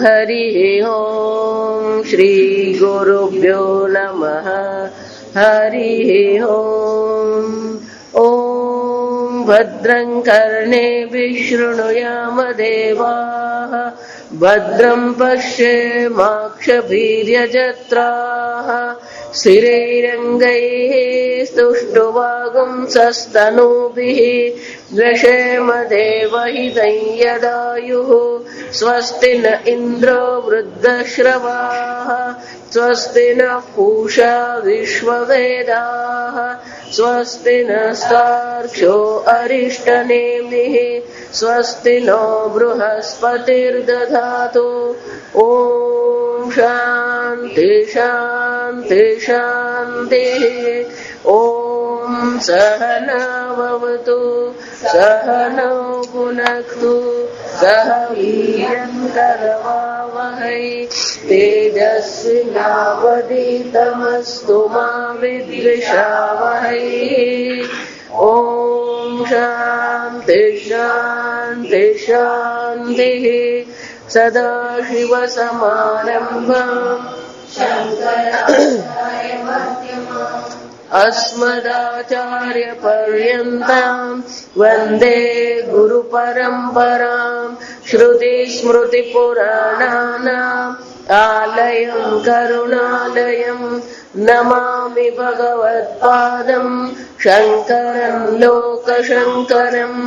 हरिः ओम् श्री गुरुभ्यो नमः हरिः ओम् ॐ भद्रं कर्णेभिः शृणुयाम देवाः भद्रं पश्येमाक्षभिर्यजत्राः स्थिरैरङ्गैः स्तुष्टुवागुंसस्तनूभिः व्यशेम देवहितं यदायुः स्वस्ति न इन्द्रो वृद्धश्रवाः स्वस्ति नः पूषा विश्ववेदाः स्वस्ति नस्तार्क्ष्यो अरिष्टनेमिः स्वस्ति नो बृहस्पतिर्दधातु ॐ शान्ति शान्ति शान्तिः ॐ सहना भवतु सहनौ भुनक्तु सह वीर्यं करवावहै तेजस्विनावधीतमस्तु मा विद्विषावहै ॐ शान्ति शान्ति शान्तिः सदाशिवसमारम्भम् अस्मदाचार्यपर्यन्ताम् वन्दे गुरुपरम्पराम् श्रुतिस्मृतिपुराणानाम् आलयम् करुणालयम् नमामि भगवत्पादम् शङ्करम् लोकशङ्करम्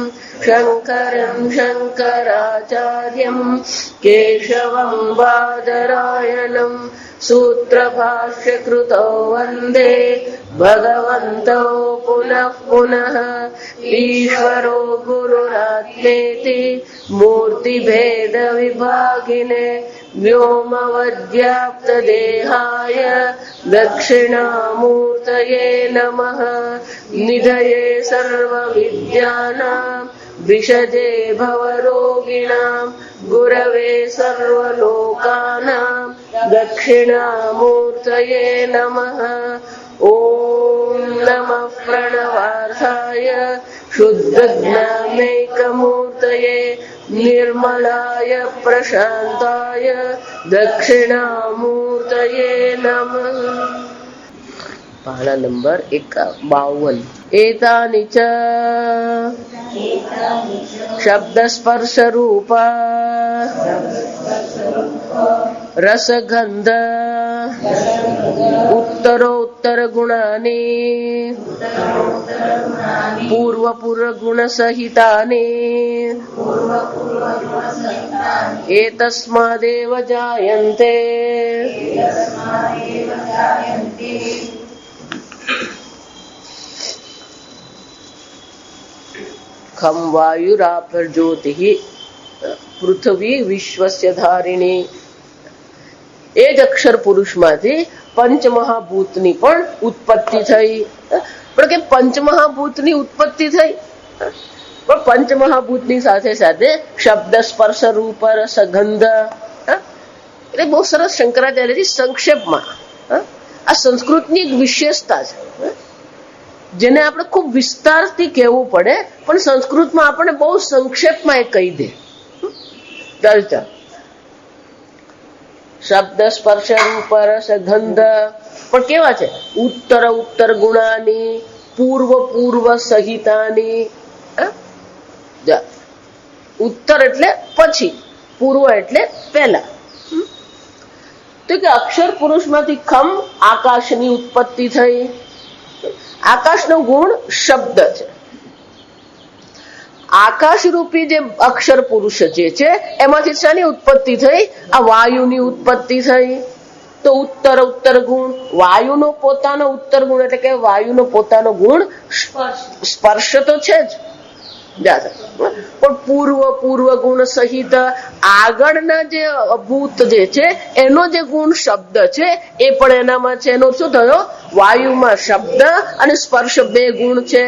शङ्करम् शङ्कराचार्यम् केशवम् बादरायणम् सूत्रभाष्यकृतौ वन्दे भगवन्तौ पुनः पुनः ईश्वरो गुरुरात्मेति मूर्तिभेदविभागिने व्योमवद्व्याप्तदेहाय दक्षिणामूर्तये नमः निधये सर्वविद्यानां विशजे भवरोगिणां गुरवे सर्वलोकानां दक्षिणामूर्तये नमः ॐ नमः प्रणवार्थाय शुद्धज्ञानैकमूर्तये निर्मलाय प्रशान्ताय दक्षिणामूर्तये नमः। पाना नंबर 52 एतानि च शब्दस्पर्शरूप रसगन्ध उत्तरोत्तरगुणानि पूर्वपूर्वगुणसहितानि एतस्मादेव जायन्ते खम वायुरापर्ज्योतिः पृथ्वी विश्वस्य धारिणी। એ જ અક્ષર પુરુષમાંથી પંચમહાભૂતની પણ ઉત્પત્તિ થઈ. પણ કે પંચમહાભૂતની ઉત્પત્તિ થઈ પણ પંચમહાભૂતની સાથે સાથે શબ્દ સ્પર્શ રૂપ રસ ગંધ એટલે બહુ સરસ શંકરાચાર્યજી સંક્ષેપમાં આ સંસ્કૃતની એક વિશેષતા છે જેને આપણે ખૂબ વિસ્તારથી કહેવું પડે પણ સંસ્કૃતમાં આપણે બહુ સંક્ષેપમાં એ કહી દે. ચર્ચા શબ્દ સ્પર્શ રૂપ રસ ગંધ પણ કેવા છે? ઉત્તર ઉત્તર ગુણાની પૂર્વ પૂર્વ સહિતાની. ઉત્તર એટલે પછી, પૂર્વ એટલે પહેલા. તો કે અક્ષર પુરુષમાંથી ખમ આકાશની ઉત્પત્તિ થઈ. આકાશનો ગુણ શબ્દ છે. આકાશ રૂપી જે અક્ષર પુરુષ જે છે એમાંથી શાની ઉત્પત્તિ થઈ? આ વાયુની ઉત્પત્તિ થઈ. તો ઉત્તર ઉત્તર ગુણ, વાયુનો પોતાનો ઉત્તર ગુણ એટલે કે વાયુનો પોતાનો ગુણ સ્પર્શ તો છે જ, પણ પૂર્વ પૂર્વ ગુણ સહિત આગળના જે અભૂત જે છે એનો જે ગુણ શબ્દ છે એ પણ એનામાં છે. એનો શું થયો? વાયુમાં શબ્દ અને સ્પર્શ બે ગુણ છે.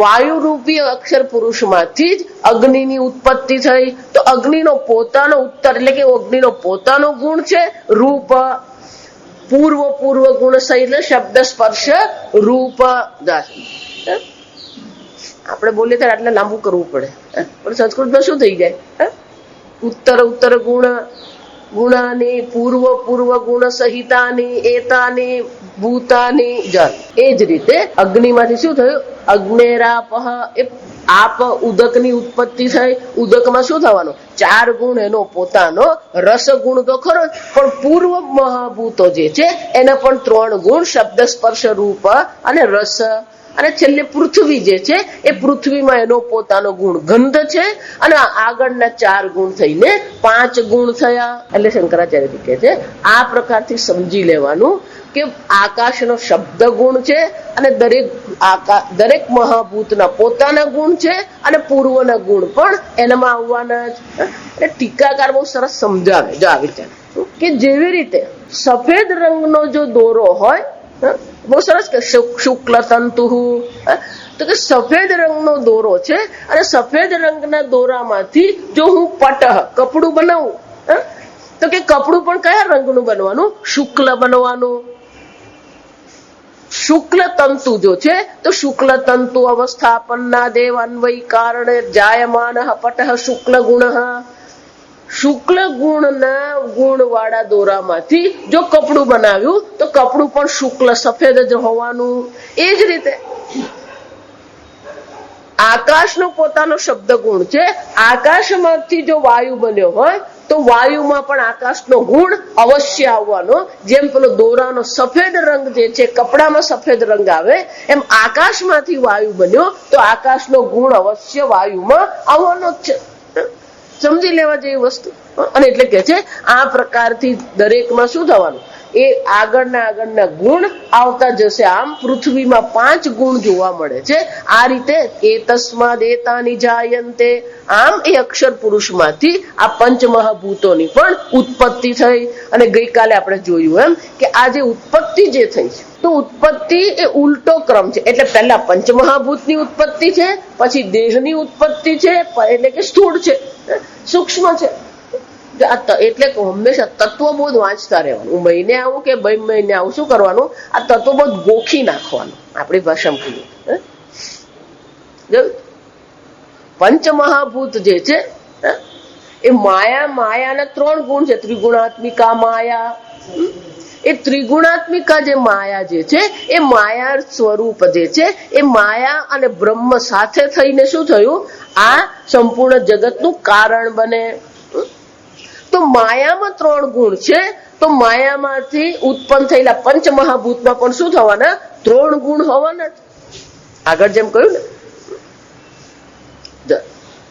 વાયુ રૂપી અક્ષર પુરુષમાંથી જ અગ્નિની ઉત્પત્તિ થઈ. તો અગ્નિનો પોતાનો ઉત્તર એટલે કે અગ્નિનો પોતાનો ગુણ છે રૂપ. પૂર્વ પૂર્વ ગુણ સહિત શબ્દ સ્પર્શ રૂપ. આપણે બોલીએ ત્યારે આટલે લાંબુ કરવું પડે પણ સંસ્કૃતમાં શું થઈ જાય? ઉત્તર ઉત્તર ગુણ ગુણાની પૂર્વ પૂર્વ ગુણ સહિતાની એતાની ભૂતાની જલ. એ જ રીતે અગ્નિમાંથી શું થયું? અગ્નેરાપહ, એ આપ ઉદકની ઉત્પત્તિ થઈ. ઉદકમાં શું થવાનું? 4 ગુણ એનો પોતાનો. રસ ગુણ તો ખરો, પણ પૂર્વ મહાભૂતો જે છે એના પણ 3 ગુણ, શબ્દ સ્પર્શ રૂપ અને રસ. અને છેલ્લે પૃથ્વી જે છે એ પૃથ્વીમાં એનો પોતાનો ગુણ ગંધ છે, અને આગળના 4 ગુણ થઈને 5 ગુણ થયા. એટલે શંકરાચાર્ય કહે છે આ પ્રકારથી સમજી લેવાનું કે આકાશનો શબ્દ ગુણ છે, અને દરેક મહાભૂતના પોતાના ગુણ છે, અને પૂર્વના ગુણ પણ એનામાં આવવાના જ. એટલે ટીકાકાર બહુ સરસ સમજાવે. જો આવી રીતે કે જેવી રીતે સફેદ રંગનો જો દોરો હોય, બહુ સરસ કે શુક્લ તંતુ, તો કે સફેદ રંગનો દોરો છે, અને સફેદ રંગના દોરામાંથી જો હું કપડું બનાવું, તો કે કપડું પણ કયા રંગનું બનવાનું? શુક્લ બનવાનું. શુક્લ તંતુ જો છે તો શુક્લ તંતુ અવસ્થાપન્ના દેવ અન્વય કારણે જાયમાન પટ શુક્લ ગુણ. શુક્લ ગુણના ગુણ વાળા દોરામાંથી જો કપડું બનાવ્યું તો કપડું પણ શુક્લ સફેદ જ હોવાનું. એ જ રીતે આકાશનો પોતાનો શબ્દ ગુણ છે. આકાશમાંથી જો વાયુ બન્યો હોય તો વાયુમાં પણ આકાશનો ગુણ અવશ્ય આવવાનો. જેમ પેલો દોરાનો સફેદ રંગ જે છે, કપડામાં સફેદ રંગ આવે, એમ આકાશમાંથી વાયુ બન્યો તો આકાશનો ગુણ અવશ્ય વાયુમાં આવવાનો જ છે. સમજી લેવા જેવી વસ્તુ. અને એટલે કે છે આ પ્રકારથી દરેકમાં શું થવાનું? એ આગળના ગુણ આવતા જશે. આમ પૃથ્વીમાં 5 ગુણ જોવા મળે છે. આ રીતે એ તસ્માદ એતાની જાયંતે, આમ એ અક્ષર પુરુષમાંથી આ પંચમહાભૂતોની પણ ઉત્પત્તિ થઈ. અને ગઈકાલે આપણે જોયું એમ કે આ જે ઉત્પત્તિ જે થઈ છે, તો ઉત્પત્તિ એ ઉલટો ક્રમ છે. એટલે પહેલા પંચમહાભૂતની ઉત્પત્તિ છે, પછી દેહની ઉત્પત્તિ છે, એટલે કે સ્થૂળ છે, સૂક્ષ્મ છે. એટલે હંમેશા તત્વબોધ વાંચતા રહેવાનું. હું મહિને આવું કે 2 મહિને આવું, શું કરવાનું? આ તત્વબોધ ગોખી નાખવાનું. આપણી ભાષામાં કહીએ, પંચમહાભૂત જે છે એ માયાના 3 ગુણ છે. ત્રિગુણાત્મિકા માયા. એ ત્રિગુણાત્મિકા જે માયા જે છે એ માયા સ્વરૂપ જે છે એ માયા અને બ્રહ્મ સાથે થઈને શું થયું? આ સંપૂર્ણ જગતનું કારણ બને. તો માયામાં 3 ગુણ છે, તો માયામાંથી ઉત્પન્ન થયેલા પંચમહાભૂતમાં પણ શું થવાના? 3 ગુણ હોવાના. આગળ જેમ કહ્યું ને,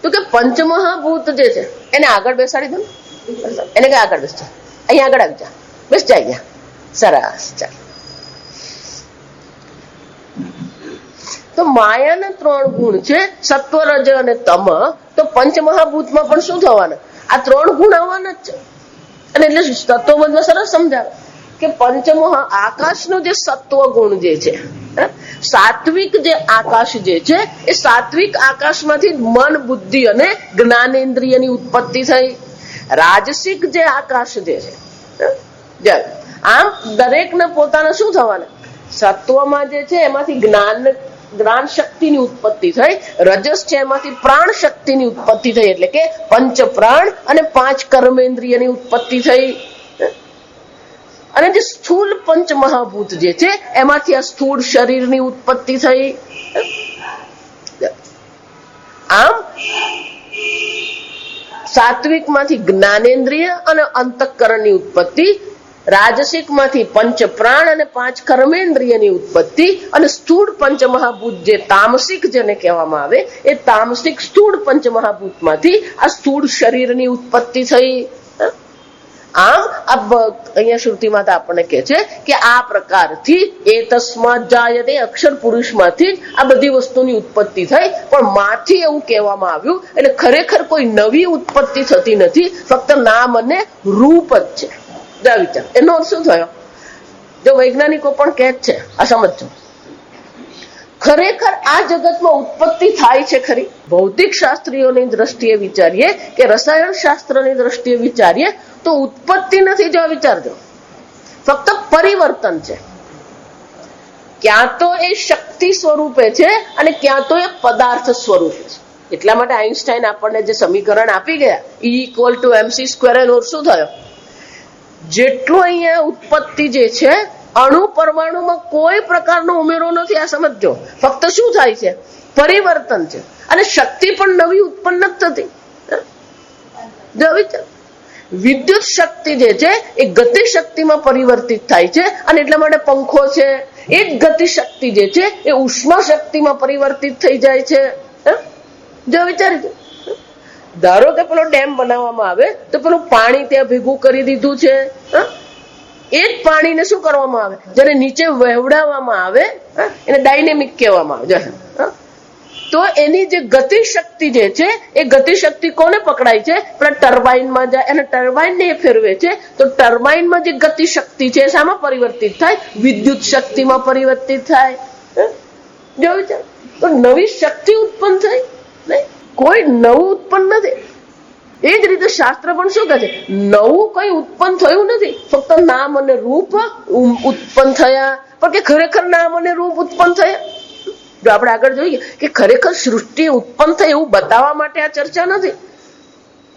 તો કે પંચમહાભૂત જે છે એને આગળ બેસાડી દો. એને કઈ આગળ બેસજો, અહીંયા આગળ આવી જા, બેસ જાય ગયા. સરસ. ચાલ, તો માયાના 3 ગુણ છે, સત્વ, રજ અને તમ. તો પંચમહાભૂતમાં પણ શું થવાના? આ 3 ગુણ આવવાના જ છે. અને એટલે તત્વબોધમાં સરસ સમજાવે કે આકાશનો જે સત્વ ગુણ જે છે, સાત્વિક જે આકાશ જે છે, એ સાત્વિક આકાશમાંથી મન, બુદ્ધિ અને જ્ઞાનેન્દ્રિયની ઉત્પત્તિ થઈ. રાજસિક જે આકાશ જે છે, આમ દરેકના પોતાના શું થવાના? સત્વમાં જે છે એમાંથી જ્ઞાન શક્તિની ઉત્પત્તિ થઈ. રજસ છે એમાંથી પ્રાણ શક્તિની ઉત્પત્તિ થઈ, એટલે કે 5 પ્રાણ અને 5 કર્મેન્દ્રિયની ઉત્પત્તિ થઈ. અને જે સ્થૂળ પંચમહાભૂત જે છે એમાંથી આ સ્થૂળ શરીરની ઉત્પત્તિ થઈ. આમ સાત્વિકમાંથી જ્ઞાનેન્દ્રિય અને અંતઃકરણની ઉત્પત્તિ, રાજસિક માંથી 5 પ્રાણ અને 5 કર્મેન્દ્રિયની ઉત્પત્તિ, અને સ્થૂળ પંચમહાભૂત જે તામસિક જેને કહેવામાં આવે, એ તામસિક સ્થૂળ પંચમહાભૂતમાંથી આ સ્થૂળ શરીરની ઉત્પત્તિ થઈ. આમ અહીંયા શ્રુતિમાં આપણને કહે છે કે આ પ્રકારથી એ તસ્માત જાયતે અક્ષર પુરુષમાંથી આ બધી વસ્તુની ઉત્પત્તિ થઈ. પણ માંથી એવું કહેવામાં આવ્યું, એટલે ખરેખર કોઈ નવી ઉત્પત્તિ થતી નથી, ફક્ત નામ અને રૂપ જ છે. વિચાર એનો અર્થ શું થયો? જો વૈજ્ઞાનિકો પણ કહે છે, આ સમજો, ખરેખર આ જગતમાં ઉત્પત્તિ થાય છે ખરી? ભૌતિક શાસ્ત્રીઓની દ્રષ્ટિએ વિચારીએ કે રસાયણ શાસ્ત્રની દ્રષ્ટિએ વિચારીએ તો ઉત્પત્તિ નથી. જો વિચારજો, ફક્ત પરિવર્તન છે. ક્યાં તો એ શક્તિ સ્વરૂપે છે અને ક્યાં તો એ પદાર્થ સ્વરૂપે છે. એટલા માટે આઈન્સ્ટાઈન આપણને જે સમીકરણ આપી ગયા E=mc², એનો શું થયો? જેટલું અહીંયા ઉત્પત્તિ જે છે, અણુ પરમાણુમાં કોઈ પ્રકારનો ઉમેરો નથી. આ સમજો, ફક્ત શું થાય છે? પરિવર્તન છે. અને શક્તિ પણ નવી ઉત્પન્ન જ થતી. વિદ્યુત શક્તિ જે છે એ ગતિ શક્તિમાં પરિવર્તિત થાય છે, અને એટલા માટે પંખો છે એ જ ગતિ શક્તિ જે છે એ ઉષ્મા શક્તિમાં પરિવર્તિત થઈ જાય છે. જો વિચારી, ધારો કે પેલો ડેમ બનાવવામાં આવે તો પેલું પાણી ત્યાં ભેગું કરી દીધું છે. એ જ પાણીને શું કરવામાં આવે? જયારે નીચે વહેવડાવવામાં આવે એને ડાયનેમિક કહેવામાં આવે. તો એની જે ગતિ શક્તિ જે છે એ ગતિ શક્તિ કોને પકડાય છે? પેલા ટર્બાઇનમાં જાય અને ટર્બાઇનને એ ફેરવે છે. તો ટર્બાઇનમાં જે ગતિ શક્તિ છે શામાં પરિવર્તિત થાય? વિદ્યુત શક્તિમાં પરિવર્તિત થાય. જો વિચાર, તો નવી શક્તિ ઉત્પન્ન થઈ નહીં, કોઈ નવું ઉત્પન્ન નથી. એ જ રીતે શાસ્ત્ર પણ શું કહે છે? નવું કઈ ઉત્પન્ન થયું નથી, ફક્ત નામ અને રૂપ ઉત્પન્ન થયા. પણ કે ખરેખર નામ અને રૂપ ઉત્પન્ન થયા? જો આપણે આગળ જોઈએ કે ખરેખર સૃષ્ટિ ઉત્પન્ન થઈ એવું બતાવવા માટે આ ચર્ચા નથી,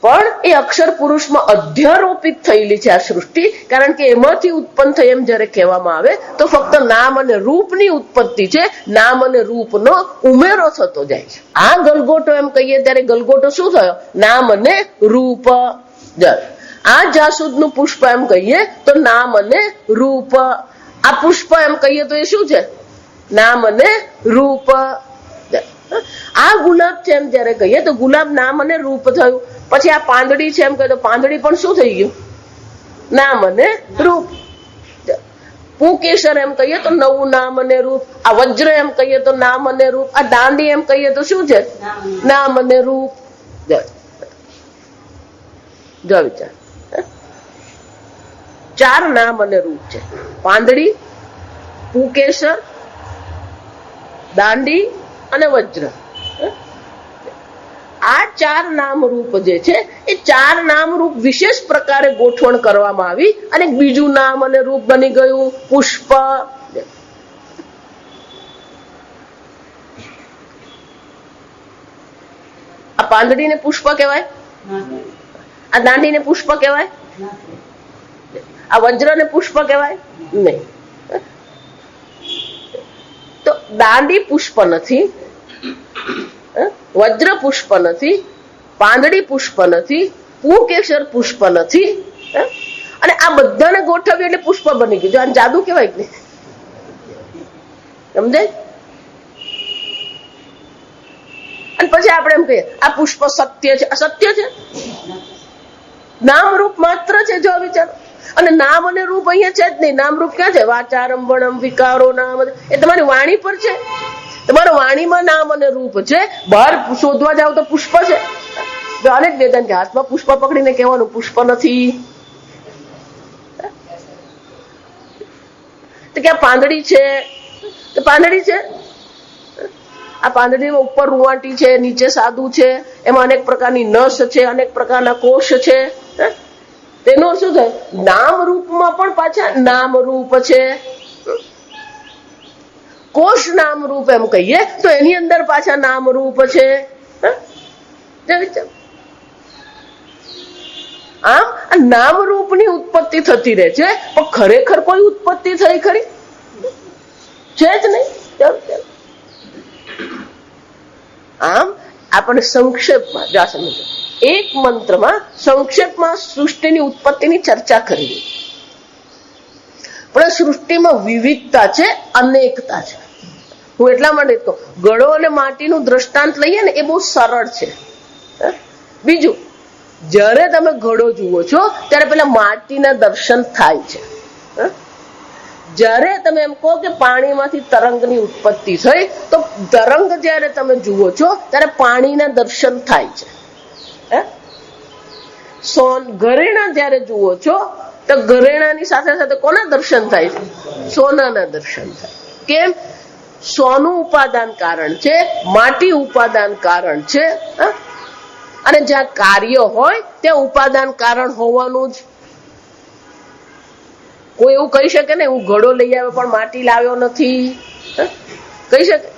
પણ એ અક્ષર પુરુષમાં અધ્યારોપિત થયેલી છે આ સૃષ્ટિ. કારણ કે એમાંથી ઉત્પન્ન થઈ એમ જયારે કહેવામાં આવે તો ફક્ત નામ અને રૂપની ઉત્પત્તિ છે, નામ અને રૂપનો ઉમેરો થતો જાય છે. આ ગલગોટો એમ કહીએ ત્યારે ગલગોટો શું થયો? નામ અને રૂપ. આ જાસૂદનું પુષ્પ એમ કહીએ તો નામ અને રૂપ. આ પુષ્પ એમ કહીએ તો એ શું છે? નામ અને રૂપ. આ ગુલાબ છે એમ જયારે કહીએ તો ગુલાબ નામ અને રૂપ થયું. પછી આ પાંદડી છે એમ કહે તો પાંદડી પણ શું થઈ ગયું? નામ અને રૂપ. પુકેસર એમ કહીએ તો નવું નામ અને રૂપ. આ વજ્ર એમ કહીએ તો નામ અને રૂપ. આ દાંડી એમ કહીએ તો શું છે? નામ અને રૂપ. જો વિચાર, 4 નામ અને રૂપ છે: પાંદડી, પુકેસર, દાંડી અને વજ્ર. આ 4 નામ રૂપ જે છે એ 4 નામ રૂપ વિશેષ પ્રકારે ગોઠવણ કરવામાં આવી અને બીજું નામ અને રૂપ બની ગયું પુષ્પ. આ પાંદડીને પુષ્પ કહેવાય? આ દાંડીને પુષ્પ કહેવાય? આ વજ્રને પુષ્પ કહેવાય? નહીં. તો દાંડી પુષ્પ નથી, વજ્ર પુષ્પ નથી, પાંદડી પુષ્પ નથી, પુકેસર પુષ્પ નથી, અને આ બધાને ગોઠવ્યું એટલે પુષ્પ બની ગયું. આ જાદુ કેવાય કે નહીં? સમજાય? અને પછી આપણે એમ કહીએ આ પુષ્પ સત્ય છે. આ સત્ય છે? નામ રૂપ માત્ર છે. જો વિચારો, અને નામ અને રૂપ અહીંયા છે જ નહીં. નામ રૂપ ક્યાં છે? વાચારમ વણમ વિકારો નામ, એ તમારી વાણી પર છે. તમારા વાણીમાં નામ અને રૂપ છે. બહાર શોધવા જાવ તો પુષ્પ છે. અનેક વેદાંત હાથમાં પુષ્પ પકડીને કહેવાનું પુષ્પ નથી. તો કે આ પાંદડી છે, તો પાંદડી છે. આ પાંદડીમાં ઉપર રૂવાટી છે, નીચે સાદું છે, એમાં અનેક પ્રકારની નસ છે, અનેક પ્રકારના કોષ છે. તેનો શું થાય? નામ રૂપમાં પણ પાછા નામ રૂપ છે. કોષ નામ રૂપ એમ કહીએ તો એની અંદર પાછા નામ રૂપ છે. આમ નામ રૂપની ઉત્પત્તિ થતી રહે છે, પણ ખરેખર કોઈ ઉત્પત્તિ થઈ ખરી છે જ નહીં. આમ આપણે સંક્ષેપમાં એક મંત્રમાં સંક્ષેપમાં સૃષ્ટિની ઉત્પત્તિની ચર્ચા કરી. પણ સૃષ્ટિમાં વિવિધતા છે, અનેકતા છે. હું એટલા માટે કહું, ઘડો અને માટીનું દ્રષ્ટાંત લઈએ ને એ બહુ સરળ છે. બીજું, જ્યારે તમે ઘડો જુઓ છો ત્યારે પેલા માટીના દર્શન થાય છે. જ્યારે તમે એમ કહો કે પાણીમાંથી તરંગની ઉત્પત્તિ થઈ, તો તરંગ જ્યારે તમે જુઓ છો ત્યારે પાણીના દર્શન થાય છે. ઘરેણા જ્યારે જુઓ છો તો ઘરેણાની સાથે સાથે કોના દર્શન થાય છે? સોનાના દર્શન થાય. કેમ? સોનું ઉપાદાન કારણ છે, માટી ઉપાદાન કારણ છે, અને જ્યાં કાર્ય હોય ત્યાં ઉપાદાન કારણ હોવાનું જ. કોઈ એવું કહી શકે ને હું ઘડો લઈ આવ્યો પણ માટી લાવ્યો નથી? કહી શકે?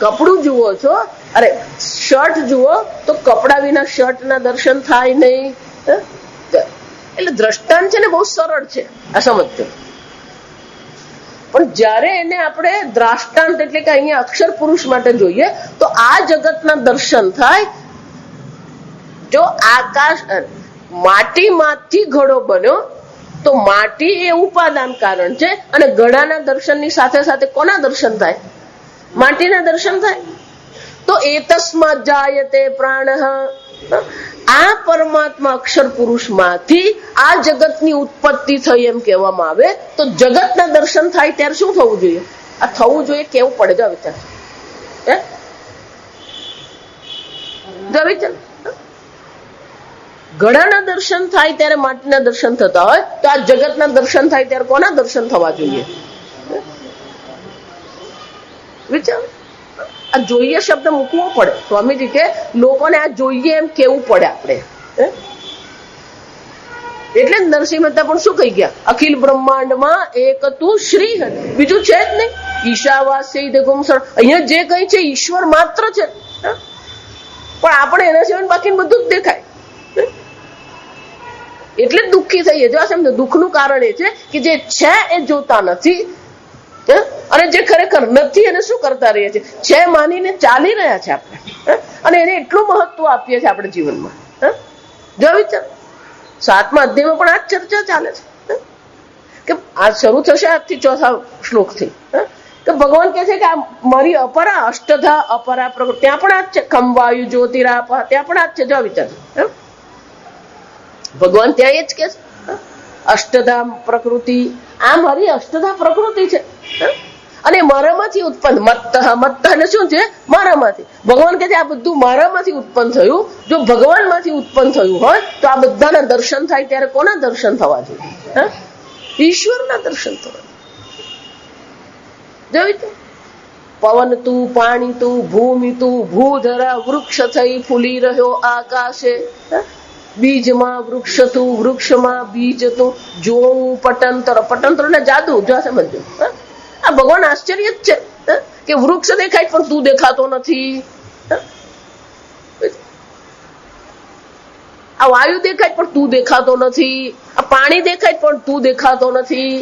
કપડું જુઓ છો, અરે શર્ટ જુઓ તો કપડા વિના શર્ટના દર્શન થાય નહીં. એટલે દ્રષ્ટાંત છે ને બહુ સરળ છે આ સમજવું. પણ જયારે એને આપણે દ્રાષ્ટાંત એટલે કે અહીંયા અક્ષર પુરુષ માટે જોઈએ તો આ જગતના દર્શન થાય. જો આકાશ માટીમાંથી ઘડો બન્યો તો માટી એ ઉપાદાન કારણ છે અને ઘડાના દર્શનની સાથે સાથે કોના દર્શન થાય? માટીના દર્શન થાય. તો એ તસ્માત જાયતે પ્રાણઃ, આ પરમાત્મા અક્ષર પુરુષમાંથી આ જગતની ઉત્પત્તિ થઈ એમ કહેવામાં આવે તો જગતના દર્શન થાય ત્યારે શું થવું જોઈએ? આ થવું જોઈએ કેવું પડે? જો વિચાર, વિચાર. ઘડાના દર્શન થાય ત્યારે માટીના દર્શન થતા હોય તો આ જગતના દર્શન થાય ત્યારે કોના દર્શન થવા જોઈએ? વિચાર. આ જોઈએ શબ્દ મૂકવો પડે. સ્વામીજી કે લોકોને આ જોઈએ એમ કેવું પડે આપણે. એટલે જ નરસિંહ મહેતા પણ શું કહી ગયા? અખિલ બ્રહ્માંડમાં એક તું શ્રી હરિ, બીજું છે જ નહીં. ઈશાવાસ્ય ગુમસણ, અહીંયા જે કઈ છે ઈશ્વર માત્ર છે. પણ આપણે એના સિવાય બાકી બધું જ દેખાય. એટલે જ દુઃખી થઈએ. જો સમજો દુઃખનું કારણ એ છે કે જે છે એ જોતા નથી અને જે ખરેખર નથી એને શું કરતા રહીએ છીએ? છે માનીને ચાલી રહ્યા છે આપણે અને એને એટલું મહત્વ આપીએ છીએ આપણે જીવનમાં. જો વિચાર, 7મા અધ્યાયમાં પણ આ જ ચર્ચા ચાલે છે કે આ શરૂ થશે આજથી 4થા શ્લોકથી કે ભગવાન કહે છે કે આ મારી અપરા અષ્ટધા અપરા પ્રકૃતિ, ત્યાં પણ આ જ છે. ખંવાયુ જ્યોતિરાપ, ત્યાં પણ આ જ છે. જો વિચાર, ભગવાન ત્યાં એ જ કે અષ્ટધા પ્રકૃતિ, આ મારી અષ્ટધા પ્રકૃતિ છે અને મારામાંથી ઉત્પન્ન. મત્તઃ, મત્તઃ એટલે શું છે? મારામાંથી. ભગવાન કહે છે આ બધું મારામાંથી ઉત્પન્ન થયું. જો ભગવાન માંથી ઉત્પન્ન થયું હોય તો આ બધાના દર્શન થાય ત્યારે કોના દર્શન થવા જોઈએ? ઈશ્વરના દર્શન થવા જોઈએ. પવન તું, પાણી તું, ભૂમિ તું, ભૂધરા, વૃક્ષ થઈ ફૂલી રહ્યો આકાશે, બીજમાં વૃક્ષ તું, વૃક્ષમાં બીજ તું, જોવું પટંતર, પટંતર એટલે જાદુ. જો સમજો, આ ભગવાન આશ્ચર્ય જ છે કે વૃક્ષ દેખાય પણ તું દેખાતો નથી. આ વાયુ દેખાય પણ તું દેખાતો નથી. આ પાણી દેખાય પણ તું દેખાતો નથી.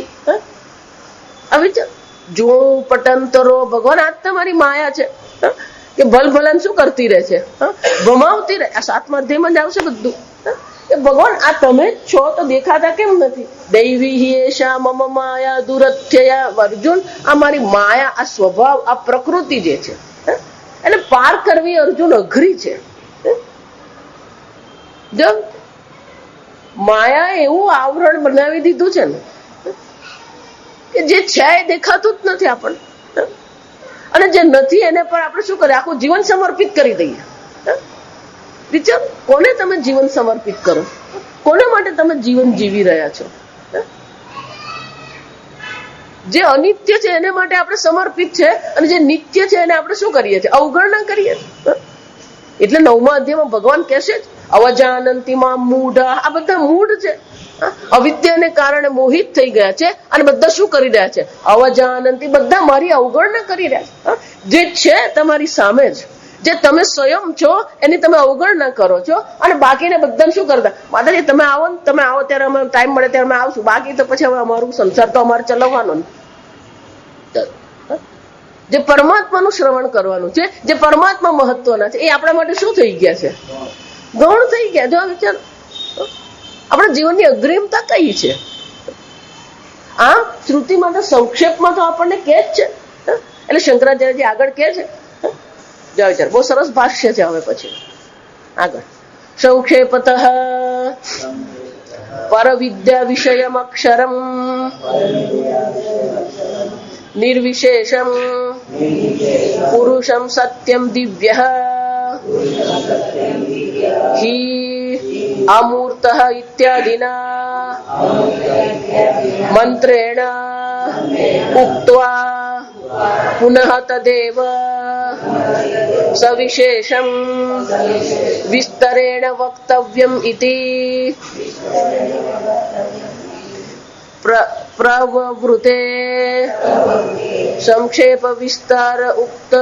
જોવું પટંતરો, ભગવાન આ તમારી માયા છે કે ભલભલન શું કરતી રહે છે? ભમાવતી રહે. આ 7મા અધ્યાયમાં જ આવશે બધું. ભગવાન આ તમે જ છો તો દેખાતા કેમ નથી? દૈવી હિએશા મમ માયા દુરથ્યયા. અર્જુન, આ મારી માયા, આ સ્વભાવ, આ પ્રકૃતિ જે છે એને પાર કરવી અર્જુન અઘરી છે. જો માયા એવું આવરણ બનાવી દીધું છે ને કે જે છે એ દેખાતું જ નથી આપણને અને જે નથી એને પર આપણે શું કરીએ? આખું જીવન સમર્પિત કરી દઈએ. વિચાર, કોને તમે જીવન સમર્પિત કરો? કોના માટે તમે જીવન જીવી રહ્યા છો? જે અનિત્ય છે એને માટે આપણે સમર્પિત છે અને જે નિત્ય છે એને આપણે શું કરીએ છીએ? અવગણના કરીએ છીએ. એટલે 9મા અધ્યાયમાં ભગવાન કહેશે જ અવજાનંતિમાં મૂઢા. આ બધા મૂઢ છે, અવિદ્યાને કારણે મોહિત થઈ ગયા છે અને બધા શું કરી રહ્યા છે? અવજાનંતિ, બધા મારી અવગણના કરી રહ્યા છે. જે છે તમારી સામે જ, જે તમે સ્વયં છો એની તમે અવગણના કરો છો અને બાકીને બધાને શું કરતા? માતાજી તમે આવો ને, તમે આવો ત્યારે અમે ટાઈમ મળે ત્યારે અમે આવશું, બાકી તો પછી હવે અમારું સંસાર તો અમારે ચલાવવાનો. જે પરમાત્માનું શ્રવણ કરવાનું છે, જે પરમાત્મા મહત્વના છે, એ આપણા માટે શું થઈ ગયા છે? ગૌણ થઈ ગયા. જો વિચાર, આપણા જીવનની અગ્રિમતા કઈ છે? આમ શ્રુતિમાં તો સંક્ષેપમાં તો આપણને કે જ છે. એટલે શંકરાચાર્યજી આગળ કે છે, જો વિચાર, બહુ સરસ ભાષ્ય છે. હવે પછી આગળ સંક્ષેપતઃ પરવિદ્યા વિષયમ અક્ષરમ નિર્વિશેષમ પુરુષમ સત્યમ દિવ્ય હિ અમૂર્ત ઇત્યાદિના મંત્રેણ ઉક્ત્વા પુનઃ તદેવ સવિશેષમ વિસ્તરેણ વક્તવ્યમ ઇતિ પ્રવૃતે સંક્ષેપ વિસ્તાર ઉક્તઃ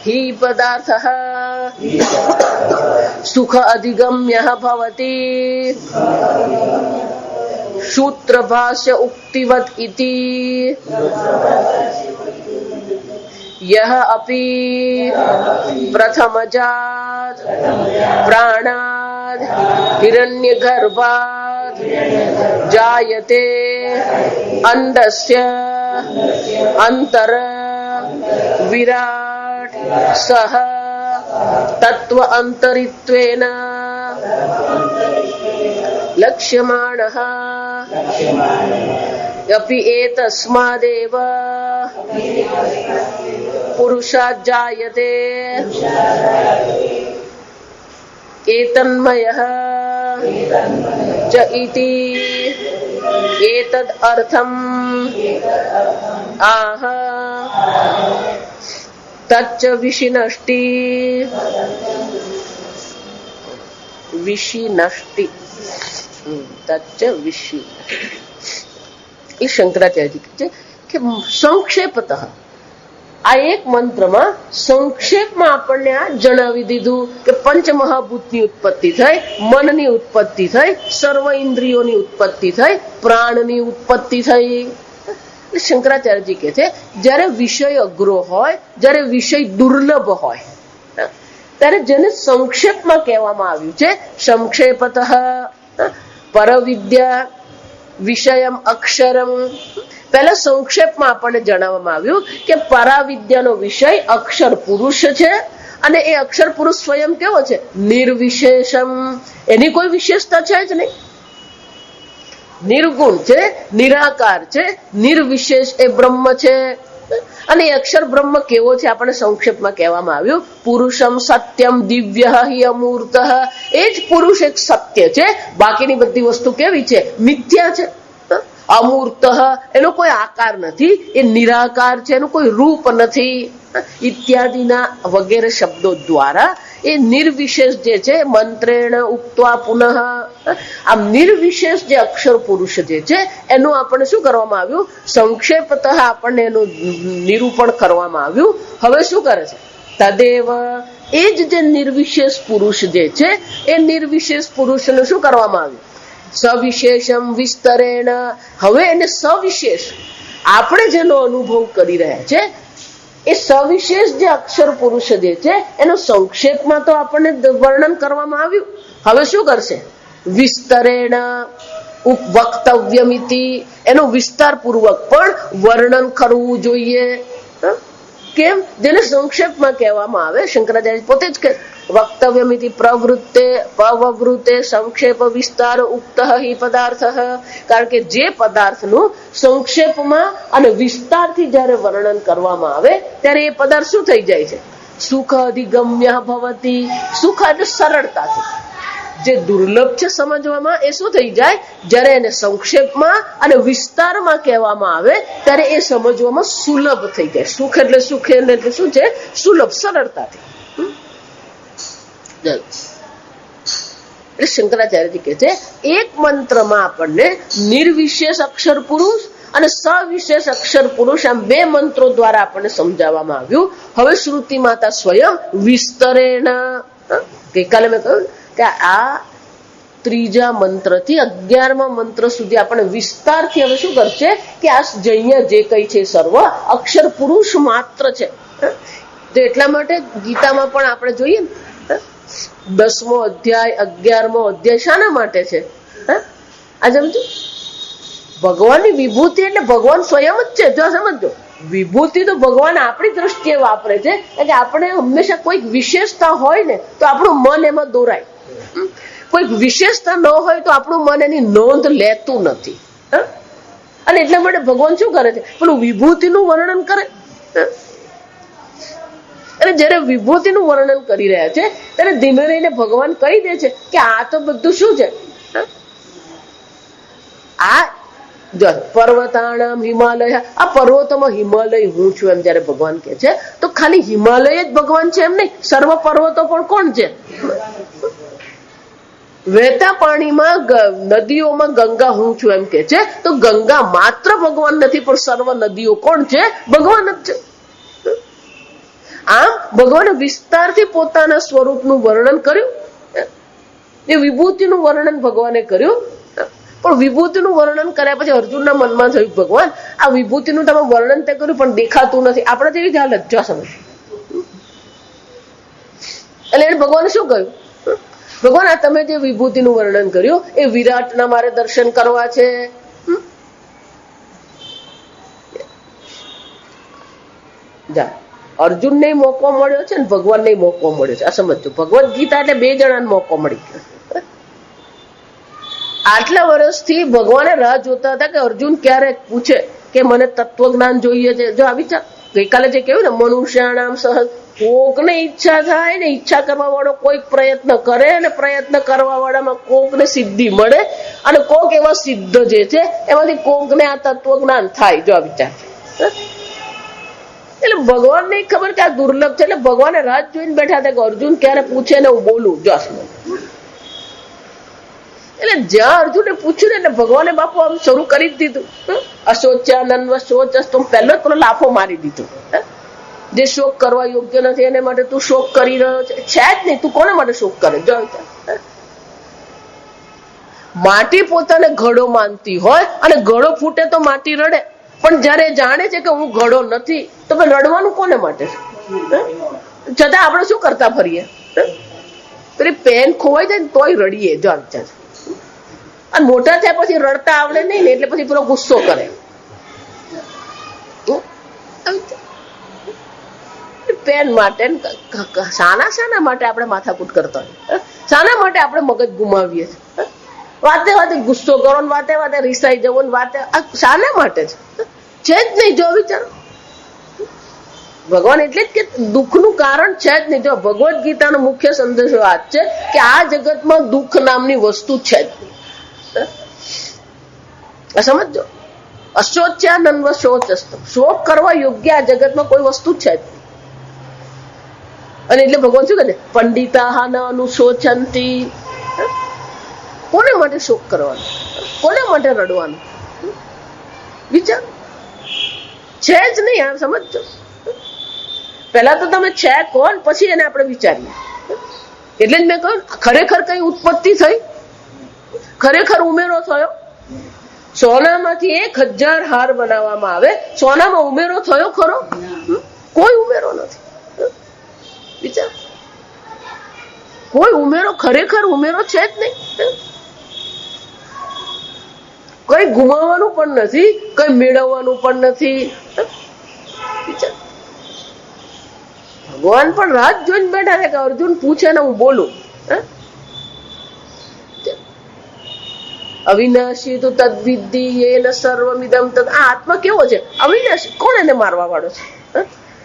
हि पदार्थः सुख अधिगम्यः भवति सूत्रभाष्य उक्तिवत् इति यह अपि प्रथमजात् प्राणाद् हिरण्यगर्भात् जायते अंडस्य अंतर विराट सह तत्व अंतरित्वेन लक्ष्यमाणः अपि एतस्मादेव पुरुषात् जायते एतन्मयः च इति एतद् अर्थम् आह तच्च विशिनष्टि विशिनष्टि तच्च विशि એ શંકરાચાર્યજી કહે છે કે સંક્ષેપતઃ આ એક મંત્રમાં સંક્ષેપમાં આપણને આ જણાવી દીધું કે પંચમહાભૂતની ઉત્પત્તિ થઈ, મનની ઉત્પત્તિ થઈ, સર્વ ઇન્દ્રિયોની ઉત્પત્તિ થઈ, પ્રાણની ઉત્પત્તિ થઈ. શંકરાચાર્યજી કહે છે જયારે વિષય અઘરો હોય, જયારે વિષય દુર્લભ હોય ત્યારે જેને સંક્ષેપમાં કહેવામાં આવ્યું છે સંક્ષેપતઃ પરવિદ્યા વિષયમ અક્ષરમ. પહેલા સંક્ષેપમાં આપણને જણાવવામાં આવ્યું કે પરાવિદ્યાનો વિષય અક્ષર પુરુષ છે અને એ અક્ષર પુરુષ સ્વયં કેવો છે? નિર્વિશેષમ. એની કોઈ વિશેષતા છે જ નહીં, નિર્ગુણ છે, નિરાકાર છે, નિર્વિશેષ એ બ્રહ્મ છે. અને એ અક્ષર બ્રહ્મ કેવો છે આપણને સંક્ષેપમાં કહેવામાં આવ્યું પુરુષમ સત્યમ દિવ્ય હિ અમૂર્ત. એ જ પુરુષ એક સત્ય છે, બાકીની બધી વસ્તુ કેવી છે? મિથ્યા છે. અમૂર્ત એનો કોઈ આકાર નથી, એ નિરાકાર છે, એનું કોઈ રૂપ નથી ઇત્યાદિના વગેરે શબ્દો દ્વારા એ નિર્વિશેષ જે છે મંત્રેણ ઉક્ત્વા પુનઃ આમ નિર્વિશેષ જે અક્ષર પુરુષ જે છે એનું આપણને શું કરવામાં આવ્યું? સંક્ષેપતઃ આપણને એનું નિરૂપણ કરવામાં આવ્યું. હવે શું કરે છે? તદેવ એ જ જે નિર્વિશેષ પુરુષ જે છે એ નિર્વિશેષ પુરુષને શું કરવામાં આવ્યું? સવિશેષમ વિસ્તરેણ. હવે એને સવિશેષ આપણે જેનો અનુભવ કરી રહ્યા છે એ સવિશેષ જે અક્ષર પુરુષ જે છે એનો સંક્ષેપમાં તો આપણને વર્ણન કરવામાં આવ્યું. હવે શું કરશે? વિસ્તરેણ વક્તવ્યમિતિ. એનું વિસ્તાર પૂર્વક પણ વર્ણન કરવું જોઈએ. કેમ? જેને સંક્ષેપમાં કહેવામાં આવે, શંકરાચાર્ય પોતે જ કહે વક્તવ્યમિતિ પ્રવૃત્તે પવવૃત્તે સંક્ષેપ વિસ્તાર ઉક્ત હિ પદાર્થ. કારણ કે જે પદાર્થનું સંક્ષેપમાં અને વિસ્તારથી જયારે વર્ણન કરવામાં આવે ત્યારે એ પદાર્થ શું થઈ જાય છે? સુખ અધિગમ્ય ભવતી. સુખ એટલે સરળતાથી. જે દુર્લભ છે સમજવામાં એ શું થઈ જાય? જયારે એને સંક્ષેપમાં અને વિસ્તારમાં કહેવામાં આવે ત્યારે એ સમજવામાં સુલભ થઈ જાય. સુખ એટલે સુખ એટલે શું છે? સુલભ, સરળતાથી. એટલે શંકરાચાર્યજી કહે છે એક મંત્રમાં આપણને નિર્વિશેષ અક્ષર પુરુષ અને સવિશેષ અક્ષર પુરુષ આમ બે મંત્રો દ્વારા આપણને સમજાવવામાં આવ્યું. હવે શ્રુતિ માતા સ્વયં વિસ્તરેણ. ગઈકાલે મેં કહ્યું કે આ ત્રીજા મંત્રથી 11મા મંત્ર સુધી આપણે વિસ્તારથી હવે શું કરશે કે આ અહીંયા જે કઈ છે સર્વ અક્ષર પુરુષ માત્ર છે. તો એટલા માટે ગીતામાં પણ આપણે જોઈએ ને 10મો અધ્યાય 11મો અધ્યાય શાના માટે છે? આ સમજો, ભગવાનની વિભૂતિ એટલે ભગવાન સ્વયં જ છે. જો સમજો, વિભૂતિ તો ભગવાન આપણી દ્રષ્ટિએ વાપરે છે કે આપણે હંમેશા કોઈક વિશેષતા હોય ને તો આપણું મન એમાં દોરાય. કોઈક વિશેષતા ન હોય તો આપણું મન એની નોંધ લેતું નથી. અને એટલા માટે ભગવાન શું કરે છે? પેલું વિભૂતિનું વર્ણન કરે. અને જયારે વિભૂતિનું વર્ણન કરી રહ્યા છે ત્યારે ધીમે રહીને ભગવાન કહી દે છે કે આ તો બધું શું છે? આ પર્વતાણામ હિમાલય, આ પર્વતોમાં હિમાલય હું છું એમ જયારે ભગવાન કે છે તો ખાલી હિમાલય જ ભગવાન છે એમ નહીં, સર્વ પર્વતો પણ કોણ છે? વહેતા પાણીમાં નદીઓમાં ગંગા હું છું એમ કે છે તો ગંગા માત્ર ભગવાન નથી પણ સર્વ નદીઓ કોણ છે? ભગવાન જ છે. આમ ભગવાને વિસ્તારથી પોતાના સ્વરૂપનું વર્ણન કર્યું. એ વિભૂતિનું વર્ણન ભગવાને કર્યું, પણ વિભૂતિનું વર્ણન કર્યા પછી અર્જુનના મનમાં થયું ભગવાન આ વિભૂતિનું તમે વર્ણન તે કર્યું પણ દેખાતું નથી. આપણે જેવી જ હાલત જો સમજ. એટલે એને ભગવાને શું કહ્યું? ભગવાન આ તમે જે વિભૂતિનું વર્ણન કર્યું એ વિરાટના મારે દર્શન કરવા છે. અર્જુનને મોકો મળ્યો છે ને ભગવાનને મોકો મળ્યો છે. આ સમજો, ભગવદ ગીતા એટલે બે જણાને મોકો મળી ગયો. આટલા વર્ષથી ભગવાને રાહ જોતા હતા કે અર્જુન ક્યારે પૂછે કે મને તત્વજ્ઞાન જોઈએ છે. જો આ વિચાર ગઈકાલે જે કહ્યું ને મનુષ્યાણામ સહજ, કોકને ઈચ્છા થાય ને ઈચ્છા કરવા વાળો કોઈ પ્રયત્ન કરે અને પ્રયત્ન કરવા વાળામાં કોકને સિદ્ધિ મળે અને કોક એવા સિદ્ધ જે છે એમાંથી કોકને આ તત્વજ્ઞાન થાય. જો આ વિચાર એટલે ભગવાનને ખબર કે આ દુર્લભ છે એટલે ભગવાને રાત જોઈને બેઠા હતા કે અર્જુન ક્યારે પૂછે ને હું બોલું. જો એટલે જ્યાં અર્જુને પૂછ્યું ને એટલે ભગવાને બાપુ આમ શરૂ કરી જ દીધું. અશોચ્યાનંદ શોચ પહેલો જ પેલો લાફો મારી દીધો. જે શોક કરવા યોગ્ય નથી એને માટે તું શોક કરી રહ્યો છે જ નહીં. તું કોના માટે શોક કરે? જો માટી પોતાને ઘડો માનતી હોય અને ઘડો ફૂટે તો માટી રડે, પણ જયારે જાણે છે કે હું ઘડો નથી તો રડવાનું કોને માટે? છતાં આપણે શું કરતા ફરીએ? પેલી પેન ખોવાઈ જાય ને તોય રડીએ. જો વિચાર, અને મોટા થયા પછી રડતા આવડે નહીં ને એટલે પછી પેલો ગુસ્સો કરે. પેન માટે શાના માટે આપણે માથાકૂટ કરતા હોય? શાના માટે આપણે મગજ ગુમાવીએ છીએ? વાતે વાતે ગુસ્સો કરો ને વાતે વાતે રિસાઈ જવો ને વાતે શાના માટે છે જ નહીં. જો વિચારો, ભગવાન એટલે જ કે દુઃખનું કારણ છે જ નહીં. જો ભગવદ ગીતાનો મુખ્ય સંદેશો આ છે કે આ જગતમાં દુઃખ નામની વસ્તુ છે જ નહીં. સમજો, અશોચ્યાનંદ શોચસ્ત, શોક કરવા યોગ્ય આ જગતમાં કોઈ વસ્તુ છે જ નહીં. અને એટલે ભગવાન શું કહે છે? પંડિતા ન અનુશોચંતી. કોને માટે શોક કરવાનો? કોને માટે રડવાનું? વિચાર છે જ નહીં. આ સમજો, પેલા તો તમે છે કોણ પછી એને આપણે વિચારીએ. એટલે જ મેં કહ્યું ખરેખર કઈ ઉત્પત્તિ થઈ, ખરેખર ઉમેરો થયો. સોનામાંથી 1000 હાર બનાવવામાં આવે, સોનામાં ઉમેરો થયો ખરો? કોઈ ઉમેરો નથી. વિચાર, કોઈ ઉમેરો ખરેખર ઉમેરો છે જ નહીં. કઈ ગુમાવવાનું પણ નથી, કઈ મેળવવાનું પણ નથી. ભગવાન પણ રાત જોઈને બેઠા છે કે અર્જુન પૂછે ને હું બોલું. અવિનાશી તો તદ્વિદ્ધિ યેન સર્વમિદમ તદ. આ આત્મા કેવો છે? અવિનાશી. કોણ એને મારવા વાળો છે?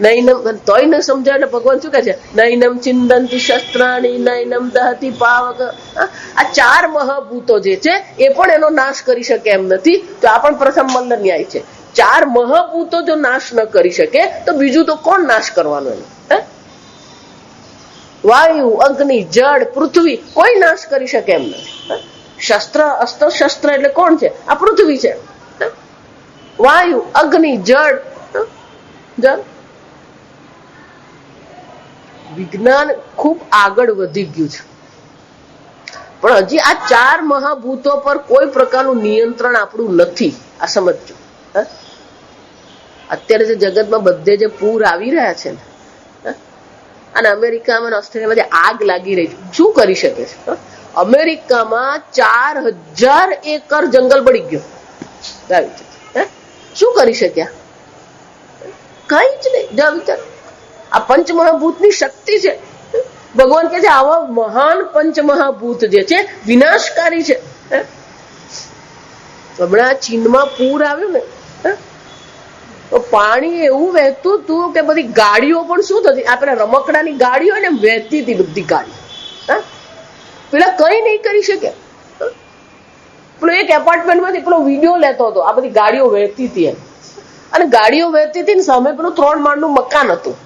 નૈનમ, તોય ન સમજાય એટલે ભગવાન શું કહે છે? નૈનમ ચિંદંતિ શસ્ત્રાણી નૈનમ દહતી પાવક. આ 4 મહાભૂતો જે છે એ પણ એનો નાશ કરી શકે એમ નથી. તો આ પણ પ્રથમ મંદ ન્યાય છે. 4 મહાભૂતો જો નાશ ન કરી શકે તો બીજું તો કોણ નાશ કરવાનું? એનો વાયુ, અગ્નિ, જળ, પૃથ્વી કોઈ નાશ કરી શકે એમ નથી. શસ્ત્ર, અસ્ત્ર શસ્ત્ર એટલે કોણ છે? આ પૃથ્વી છે. વાયુ, અગ્નિ, જળ. વિજ્ઞાન ખૂબ આગળ વધી ગયું છે, પણ હજી આ 4 મહાભૂતો પર કોઈ પ્રકારનું નિયંત્રણ આપણું નથી. આ સમજો. અત્યારે જે જગતમાં બધે જે પૂર આવી રહ્યા છે ને, અને અમેરિકામાં ઓસ્ટ્રેલિયામાં જે આગ લાગી રહી છે, શું કરી શકે છે? અમેરિકામાં 4000 એકર જંગલ બળી ગયો. શું કરી શક્યા? કઈ જ નહીં. જો વિચાર, આ પંચમહાભૂતની શક્તિ છે. ભગવાન કે છે આવા મહાન પંચમહાભૂત જે છે વિનાશકારી છે. હમણાં ચીનમાં પૂર આવ્યું ને, તો પાણી એવું વહેતું હતું કે બધી ગાડીઓ પણ શું થતી, આ પેલા રમકડાની ગાડીઓ ને વહેતી હતી બધી ગાડી. પેલા કઈ નહીં કરી શકે. પેલો એક એપાર્ટમેન્ટ માંથી પેલો વિડીયો લેતો હતો, આ બધી ગાડીઓ વહેતી હતી એમ. અને ગાડીઓ વહેતી હતી ને સામે પેલું 3 માળનું મકાન હતું.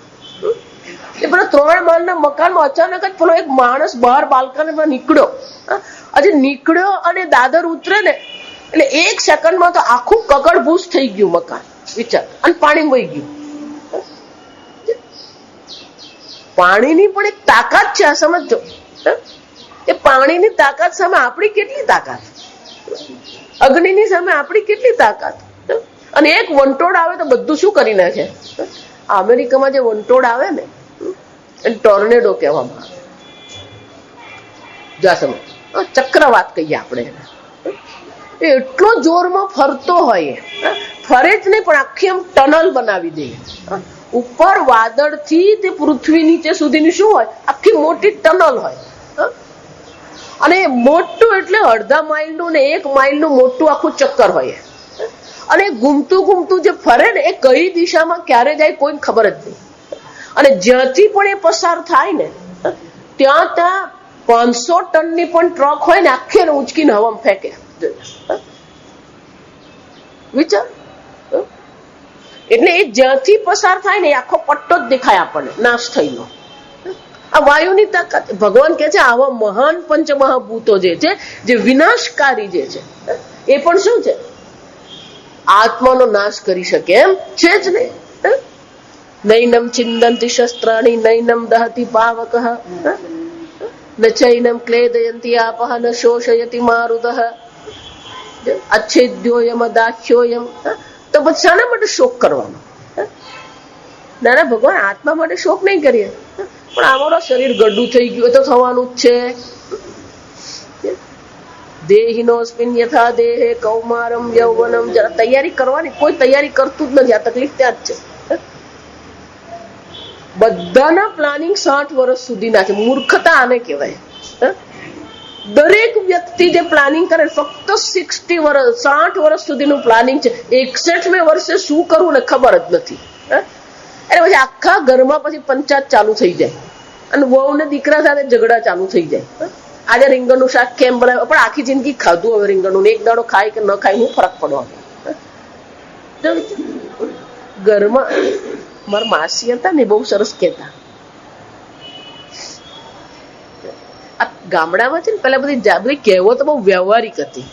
એ પેલા 3 માળના મકાનમાં અચાનક જ પેલો એક માણસ બહાર બાલ્કનીમાં નીકળ્યો. હજી નીકળ્યો અને દાદર ઉતરે ને એટલે 1 સેકન્ડમાં તો આખું કકડભૂસ થઈ ગયું મકાન. વિચાર, અને પાણી વહી ગયું. પાણીની પણ એક તાકાત છે, આ સમજો. એ પાણીની તાકાત સામે આપણી કેટલી તાકાત, અગ્નિની સામે આપણી કેટલી તાકાત. અને એક વંટોળ આવે તો બધું શું કરી નાખે. અમેરિકામાં જે વંટોળ આવે ને એને ટોર્નેડો કહેવામાં આવે. જા સમજ, ચક્રવાત કહીએ આપણે એને. એ એટલો જોરમાં ફરતો હોય, ફરે જ નહીં પણ આખી એમ ટનલ બનાવી દે. ઉપર વાદળથી તે પૃથ્વી નીચે સુધીની શું હોય, આખી મોટી ટનલ હોય. અને મોટું એટલે અડધા માઇલનું ને 1 માઇલનું મોટું આખું ચક્કર હોય. અને ઘૂમતું ઘૂમતું જે ફરે ને એ કઈ દિશામાં ક્યારે જાય કોઈ ખબર જ નહીં. અને જ્યાંથી પણ એ પસાર થાય ને ત્યાં 500 ટનની પણ ટ્રક હોય ને આખી ઉંચકીને હવામાં ફેંકે. વિચાર. એટલે એ જ્યાંથી પસાર થાય ને એ આખો પટ્ટો જ દેખાય આપણને નાશ થયેલો. આ વાયુની તાકાત. ભગવાન કે છે આવા મહાન પંચમહાભૂતો જે છે, જે વિનાશકારી જે છે, એ પણ શું છે, આત્માનો નાશ કરી શકે એમ છે જ નહીં. નૈનમ છિંદંતી શસ્ત્રાણી નૈનમ દહતી પાવકઃ ન ચૈનમ ક્લેદયંતી આપઃ ન શોષયતિ મારુતઃ અચ્છેદ્યોયમ દાખ્યોયમ. તો પછી શાના માટે શોક કરવાનો? ના ભગવાન આત્મા માટે શોક નહીં કરીએ, પણ અમારો શરીર ગડ્ડું થઈ ગયું તો થવાનું જ છે. દેહિનોસ્મિન યથા દેહે કૌમારમ યૌવનમ. જરા તૈયારી કરવાની, કોઈ તૈયારી કરતું જ નથી. આ તકલીફ ત્યાં જ છે. બધાના પ્લાનિંગ 60 વર્ષ સુધીના છે. મૂર્ખતા આને કહેવાય. દરેક વ્યક્તિ જે પ્લાનિંગ કરે ફક્ત 60 વર્ષ સુધીનું પ્લાનિંગ છે. 61મે વર્ષે શું કરવું ને ખબર જ નથી. એટલે પછી આખા ઘરમાં પછી પંચાયત ચાલુ થઈ જાય અને વહુ ને દીકરા સાથે ઝઘડા ચાલુ થઈ જાય. આજે રીંગણનું શાક કેમ બનાવે, પણ આખી જિંદગી ખાધું હવે રીંગણનું, એક દાડો ખાય કે ન ખાય શું ફરક પડવાનો. ઘરમાં મારા માસી હતા ને બહુ સરસ કહેતા. આ ગામડામાં છે ને પેલા બધી કહેવતો બહુ વ્યવહારિક હતી.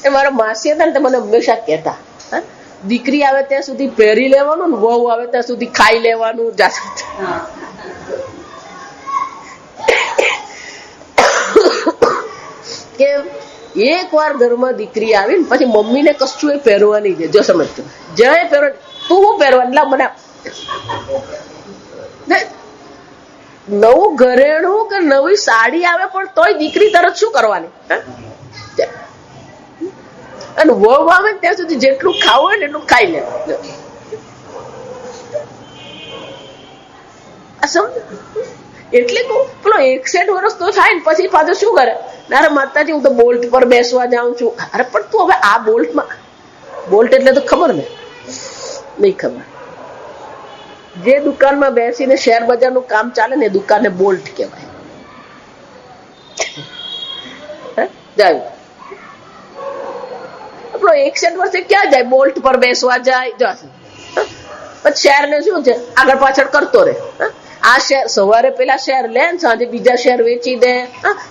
એ મારા માસી હતા ને તે મને હંમેશા કહેતા, દીકરી આવે ત્યાં સુધી પહેરી લેવાનું ને વહુ આવે ત્યાં સુધી ખાઈ લેવાનું. કે એક વાર ઘરમાં દીકરી આવી ને પછી મમ્મીને કશું એ પહેરવાની છે. જો સમજતો જય પહેરવા, તું હું પહેરવાની લા મને નવું ઘરેણું કે નવી સાડી આવે પણ તોય દીકરી તરત શું કરવાની. અને વહુ આવે ત્યાં સુધી જેટલું ખાવું હોય ને એટલું ખાઈ લે. એટલે પેલો 61 વર્ષ તો થાય ને પછી પાછો શું કરે, અરે માતાજી હું તો બોલ્ટ પર બેસવા જાઉં છું. અરે પણ તું હવે આ બોલ્ટમાં, બોલ્ટ એટલે તો ખબર ને નહીં ખબર. જે દુકાનમાં બેસીને શેર બજારનું કામ ચાલે ને દુકાનને બોલ્ટ કહેવાય. જાય આપણો 61 વર્ષે ક્યાં જાય, બોલ્ટ પર બેસવા જાય. પછી શેર ને શું છે આગળ પાછળ કરતો રહે. આ શેર સવારે પેલા શેર લે ને સાંજે બીજા શેર વેચી દે,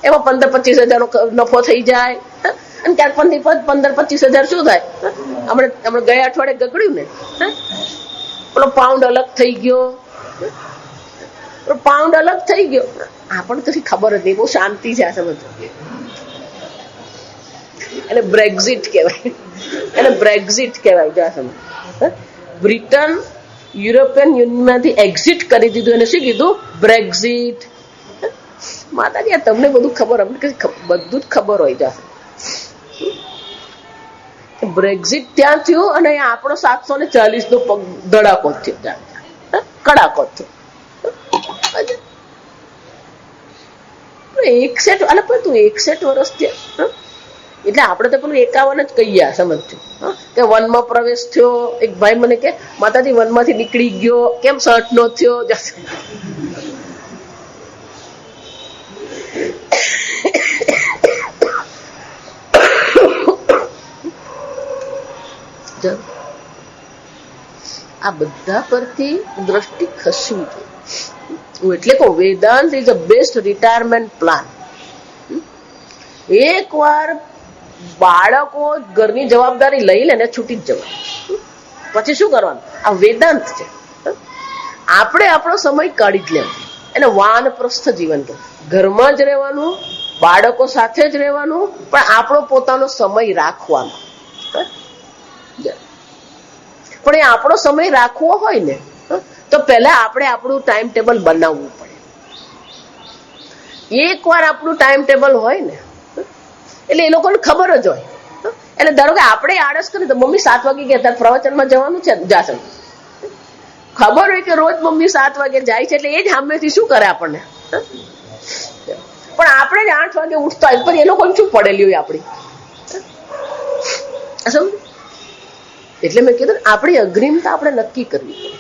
એમાં 15-25 હજાર નફો થઈ જાય. અને ક્યાંક 15-25 હજાર શું થાય. હમણાં ગયા અઠવાડિયે ગગડ્યું ને, પેલો પાઉન્ડ અલગ થઈ ગયો, પાઉન્ડ અલગ થઈ ગયો. આપણને કશી ખબર જ નહીં, બહુ શાંતિ છે આ સમજો. એને બ્રેક્ઝિટ કહેવાય, એને બ્રેક્ઝિટ કહેવાય. જો આ સમજ, બ્રિટન યુરોપિયન યુનિયનમાંથી એક્ઝિટ કરી દીધું, એને શું કીધું, બ્રેક્ઝિટ. માતાજી તમને બધું ખબર, અમને બધું જ ખબર હોય. જા બ્રેક્ઝિટ ત્યાં થયું અને આપણો 740 નો ધડાકો થયો, કડાકો થયો. 61 અને તું 61 વર્ષ થયા એટલે આપણે તો પેલું 51 જ કહીએ. સમજજો કે વનમાં પ્રવેશ થયો. એક ભાઈ મને કે માતાજી વનમાંથી નીકળી ગયો, કેમ 60 નો થયો. આ બધા પરથી દ્રષ્ટિ ખસવી જોઈએ. એટલે કહું Vedanta is a best retirement plan. એક વાર બાળકો ઘરની જવાબદારી લઈ લે ને છૂટી જ જવાનું. પછી શું કરવાનું, આ વેદાંત છે. આપણે આપણો સમય કાઢી જ લેવો. એને વાનપ્રસ્થ જીવન કહે. ઘરમાં જ રહેવાનું, બાળકો સાથે જ રહેવાનું, પણ આપણો પોતાનો સમય રાખવાનો. પણ એ આપણો સમય રાખવો હોય ને તો પહેલા આપણે આપણું ટાઈમ ટેબલ બનાવવું પડે. એકવાર આપણું ટાઈમ ટેબલ હોય ને એટલે એ લોકોને ખબર જ હોય. એટલે ધારો કે આપણે આળસ કરી તો મમ્મી 7 વાગે ગયા તાર પ્રવચનમાં જવાનું છે, જાશે. ખબર હોય કે રોજ મમ્મી 7 વાગે જાય છે એટલે એ જ સામેથી શું કરે આપણને. પણ આપણે જ 8 વાગે ઉઠતા હોય પણ એ લોકોને શું પડેલી હોય આપણી. એટલે મેં કીધું આપણી અગ્રિમતા આપણે નક્કી કરવી પડે.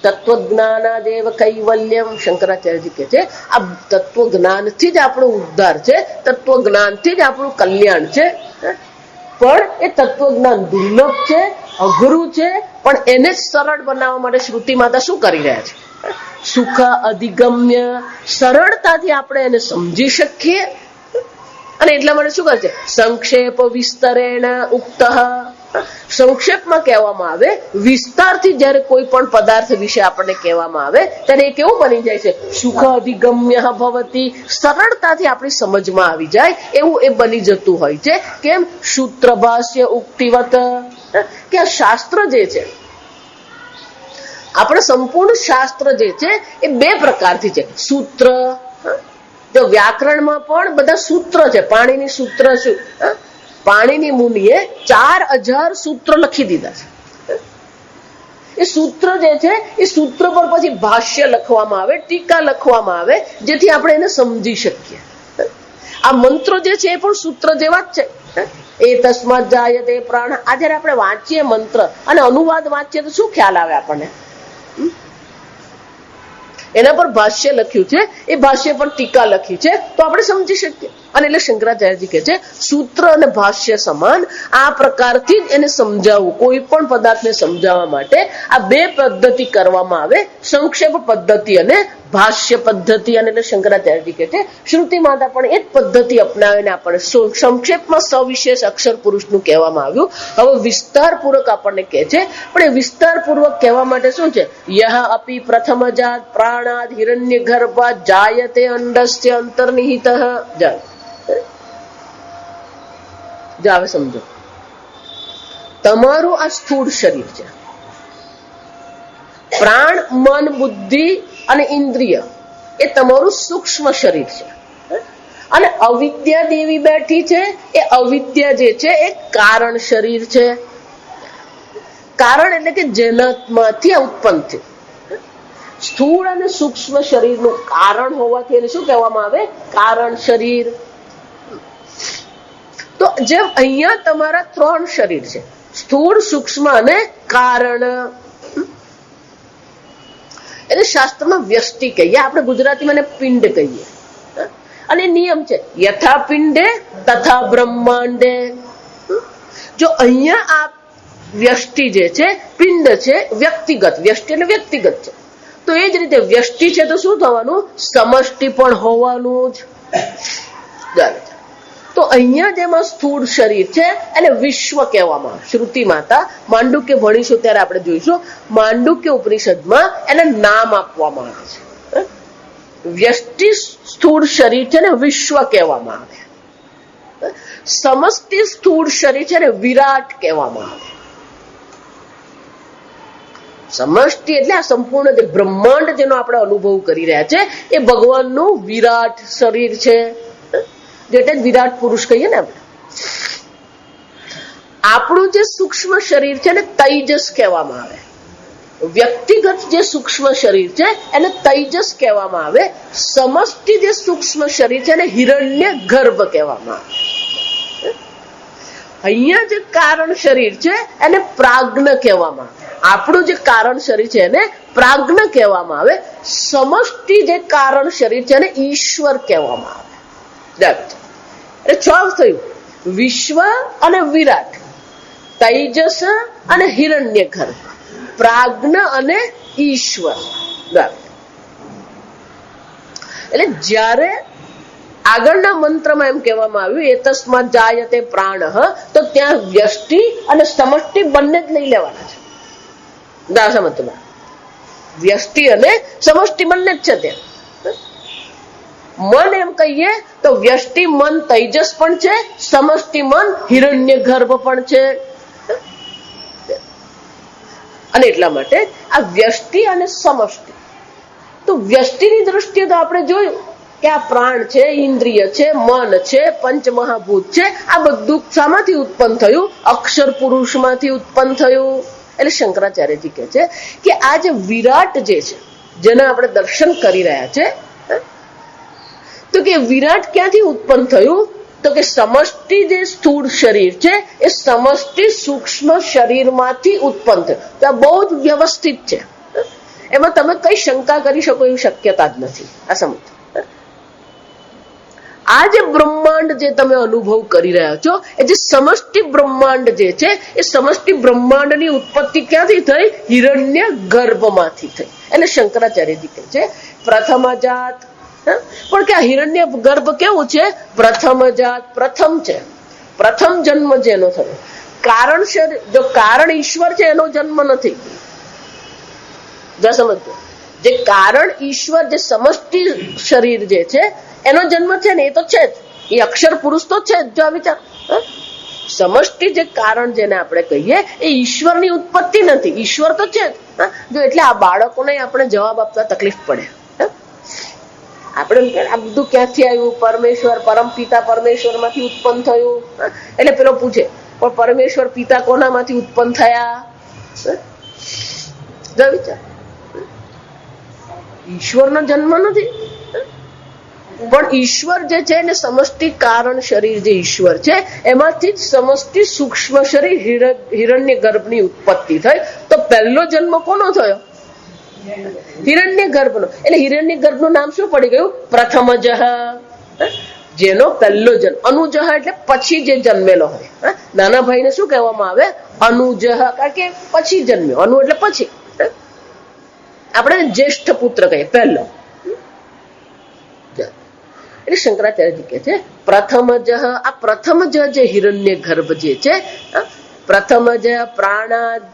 તત્વજ્ઞાનાદેવ કૈવલ્યમ, શંકરાચાર્યજી કહે છે આ તત્વજ્ઞાનથી જ આપણો ઉદ્ધાર છે, તત્વજ્ઞાનથી જ આપણું કલ્યાણ છે. પણ એ તત્વજ્ઞાન દુર્લભ છે, અઘરું છે, પણ એને જ સરળ બનાવવા માટે શ્રુતિ માતા શું કરી રહ્યા છે? સુખ અધિગમ્ય, સરળતાથી આપણે એને સમજી શકીએ. અને એટલા માટે શું કરે છે? સંક્ષેપ વિસ્તરેણ ઉક્ત. સંક્ષેપમાં કહેવામાં આવે, વિસ્તારથી જયારે કોઈ પણ પદાર્થ વિશે આપણને કહેવામાં આવે ત્યારે એ કેવું બની જાય છે? સુખ અધિગમ્ય ભવતી, સરળતાથી આપણી સમજમાં આવી જાય એવું એ બની જતું હોય છે. કેમ? સૂત્ર ભાષ્ય ઉક્તિવત, કે આ શાસ્ત્ર જે છે, આપણે સંપૂર્ણ શાસ્ત્ર જે છે એ 2 પ્રકારથી છે. સૂત્ર, જો વ્યાકરણમાં પણ બધા સૂત્ર છે. પાણીની સૂત્ર શું? પાણીની મુનિએ 4000 સૂત્ર લખી દીધા છે. એ સૂત્ર જે છે એ સૂત્ર પર પછી ભાષ્ય લખવામાં આવે, ટીકા લખવામાં આવે, જેથી આપણે એને સમજી શકીએ. આ મંત્રો જે છે એ પણ સૂત્ર જેવા જ છે. એ તસ્માત જાયતે પ્રાણ. આ જયારે આપણે વાંચીએ મંત્ર અને અનુવાદ વાંચીએ તો શું ખ્યાલ આવે આપણને? એના પર ભાષ્ય લખ્યું છે, એ ભાષ્ય પર ટીકા લખી છે તો આપણે સમજી શકીએ. અને એટલે શંકરાચાર્યજી કહે છે સૂત્ર અને ભાષ્ય સમાન આ પ્રકારથી જ એને સમજાવવું. કોઈ પણ પદાર્થને સમજાવવા માટે આ 2 પદ્ધતિ કરવામાં આવે, સંક્ષેપ પદ્ધતિ અને ભાષ્ય પદ્ધતિ. અને એટલે શંકરાચાર્યજી કહે છે શ્રુતિ માતા પણ એ જ પદ્ધતિ અપનાવીને આપણને સંક્ષેપમાં સવિશેષ અક્ષર પુરુષનું કહેવામાં આવ્યું. હવે વિસ્તારપૂર્વક આપણને કહે છે, પણ એ વિસ્તારપૂર્વક કહેવા માટે શું છે? યહ અપી પ્રથમજાત પ્રાણાદ હિરણ્ય ગર્ભાત જાયતે અંડસ્ય અંતર્નિહિત. હવે સમજો, તમારું આ સ્થૂળ શરીર છે. પ્રાણ, મન, બુદ્ધિ અને ઇન્દ્રિય એ તમારું સૂક્ષ્મ શરીર છે. અને અવિદ્યા દેવી બેઠી છે. એ અવિદ્યા જે છે એ કારણ શરીર છે. કારણ એટલે કે જેનામાંથી ઉત્પન્ન થયું. સ્થૂળ અને સૂક્ષ્મ શરીરનું કારણ હોવાથી એને શું કહેવામાં આવે? કારણ શરીર. તો જેમ અહીંયા તમારા 3 શરીર છે, સ્થૂળ, સૂક્ષ્મ અને કારણ. એટલે શાસ્ત્રમાં વ્યષ્ટિ કહીએ, આપણે ગુજરાતીમાં પિંડ કહીએ. અને નિયમ છે યથા પિંડે તથા બ્રહ્માંડે. જો અહીંયા આ વ્યષ્ટિ જે છે, પિંડ છે, વ્યક્તિગત. વ્યષ્ટિ એટલે વ્યક્તિગત છે. તો એ જ રીતે વ્યષ્ટિ છે તો શું થવાનું? સમષ્ટિ પણ હોવાનું જ. તો અહીંયા જેમાં સ્થૂળ શરીર છે એને વિશ્વ કહેવામાં આવે. શ્રુતિ માતા માંડુક્ય ભણીશું ત્યારે આપણે જોઈશું, માંડુક્ય ઉપનિષદમાં એને નામ આપવામાં આવે છે. વ્યષ્ટિ સ્થૂળ શરીર છે ને વિશ્વ કહેવામાં આવે. સમષ્ટિ સ્થૂળ શરીર છે ને વિરાટ કહેવામાં આવે. સમષ્ટિ એટલે આ સંપૂર્ણ જે બ્રહ્માંડ જેનો આપણે અનુભવ કરી રહ્યા છે એ ભગવાનનું વિરાટ શરીર છે. એટલે જ વિરાટ પુરુષ કહીએ ને આપણે. આપણું જે સૂક્ષ્મ શરીર છે ને તૈજસ કહેવામાં આવે. વ્યક્તિગત જે સૂક્ષ્મ શરીર છે એને તૈજસ કહેવામાં આવે. સમષ્ટિ જે સૂક્ષ્મ શરીર છે એને હિરણ્ય ગર્ભ કહેવામાં આવે. અહીંયા જે કારણ શરીર છે એને પ્રાજ્ઞ કહેવામાં આવે. આપણું જે કારણ શરીર છે એને પ્રાજ્ઞ કહેવામાં આવે. સમષ્ટિ જે કારણ શરીર છે એને ઈશ્વર કહેવામાં આવે. એટલે 6 થયું: વિશ્વ અને વિરાટ, તૈજસ અને હિરણ્ય ગર્ભ, પ્રાજ્ઞ અને ઈશ્વર. એટલે જ્યારે આગળના મંત્રમાં એમ કહેવામાં આવ્યું એતસ્માત જાયતે પ્રાણઃ, તો ત્યાં વ્યષ્ટિ અને સમષ્ટિ બંને જ લઈ લેવાના છે. દાસમતમાં વ્યષ્ટિ અને સમષ્ટિ બંને જ છે ત્યાં. મન એમ કહીએ તો વ્યષ્ટિ મન તૈજસ પણ છે, સમષ્ટિ મન હિરણ્ય ગર્ભ પણ છે. અને એટલા માટે આ વ્યષ્ટિ અને સમષ્ટિ, તો વ્યષ્ટિની દ્રષ્ટિએ તો આપણે જોયું કે આ પ્રાણ છે, ઇન્દ્રિય છે, મન છે, પંચમહાભૂત છે, આ બધું શામાંથી ઉત્પન્ન થયું? અક્ષર પુરુષમાંથી ઉત્પન્ન થયું. એટલે શંકરાચાર્યજી કહે છે કે આ જે વિરાટ જે છે, જેના આપણે દર્શન કરી રહ્યા છે, તો કે વિરાટ ક્યાંથી ઉત્પન્ન થયું? તો કે સમષ્ટિ જે સ્થૂળ શરીર છે એ સમષ્ટિ સૂક્ષ્મ શરીરમાંથી ઉત્પન્ન થયું. તો આ બહુ જ વ્યવસ્થિત છે, એમાં તમે કઈ શંકા કરી શકો એવી શક્યતા જ નથી. આ સમજ, આ જે બ્રહ્માંડ જે તમે અનુભવ કરી રહ્યા છો, એ જે સમષ્ટિ બ્રહ્માંડ જે છે, એ સમષ્ટિ બ્રહ્માંડની ઉત્પત્તિ ક્યાંથી થઈ? હિરણ્ય ગર્ભમાંથી થઈ. એટલે શંકરાચાર્યજી કહે છે પ્રથમ જાત. પણ કે આ હિરણ્ય ગર્ભ કેવું છે? પ્રથમ જાત, પ્રથમ છે, પ્રથમ જન્મ જેનો થયો. કારણ જો કારણ ઈશ્વર છે એનો જન્મ નથી. સમજો, જે કારણ ઈશ્વર, જે સમષ્ટિ શરીર જે છે એનો જન્મ છે ને, એ તો છે જ, એ અક્ષર પુરુષ તો છે જ. જો આ વિચાર, સમષ્ટિ જે કારણ જેને આપણે કહીએ એ ઈશ્વરની ઉત્પત્તિ નથી, ઈશ્વર તો છે જ. જો એટલે આ બાળકોને આપણે જવાબ આપતા તકલીફ પડે. આપણે આ બધું ક્યાંથી આવ્યું? પરમેશ્વર, પરમ પિતા પરમેશ્વર માંથી ઉત્પન્ન થયું. એટલે પેલો પૂછે પણ પરમેશ્વર પિતા કોનામાંથી ઉત્પન્ન થયા? વિચાર, ઈશ્વરનો જન્મ નથી, પણ ઈશ્વર જે છે ને સમષ્ટિ કારણ શરીર જે ઈશ્વર છે એમાંથી જ સમષ્ટિ સૂક્ષ્મ શરીર હિરણ્ય ગર્ભની ઉત્પત્તિ થઈ. તો પહેલો જન્મ કોનો થયો? હિરણ્ય ગર્ભનો. એટલે હિરણ્ય ગર્ભનું નામ શું પડી ગયું? પ્રથમજઃ. જેનો પહેલો જન્મ. અનુજઃ એટલે પછી જે જન્મેલો હોય. નાના ભાઈને શું કહેવામાં આવે? અનુજઃ, કારણ કે પછી જન્મ્યો. અનુ એટલે પછી. આપણે જ્યેષ્ઠ પુત્ર કહીએ, પહેલો. એટલે શંકરાચાર્યજી કહે છે પ્રથમજઃ. આ પ્રથમજઃ જે હિરણ્ય ગર્ભ જે છે, પ્રથમજઃ પ્રાણાદ,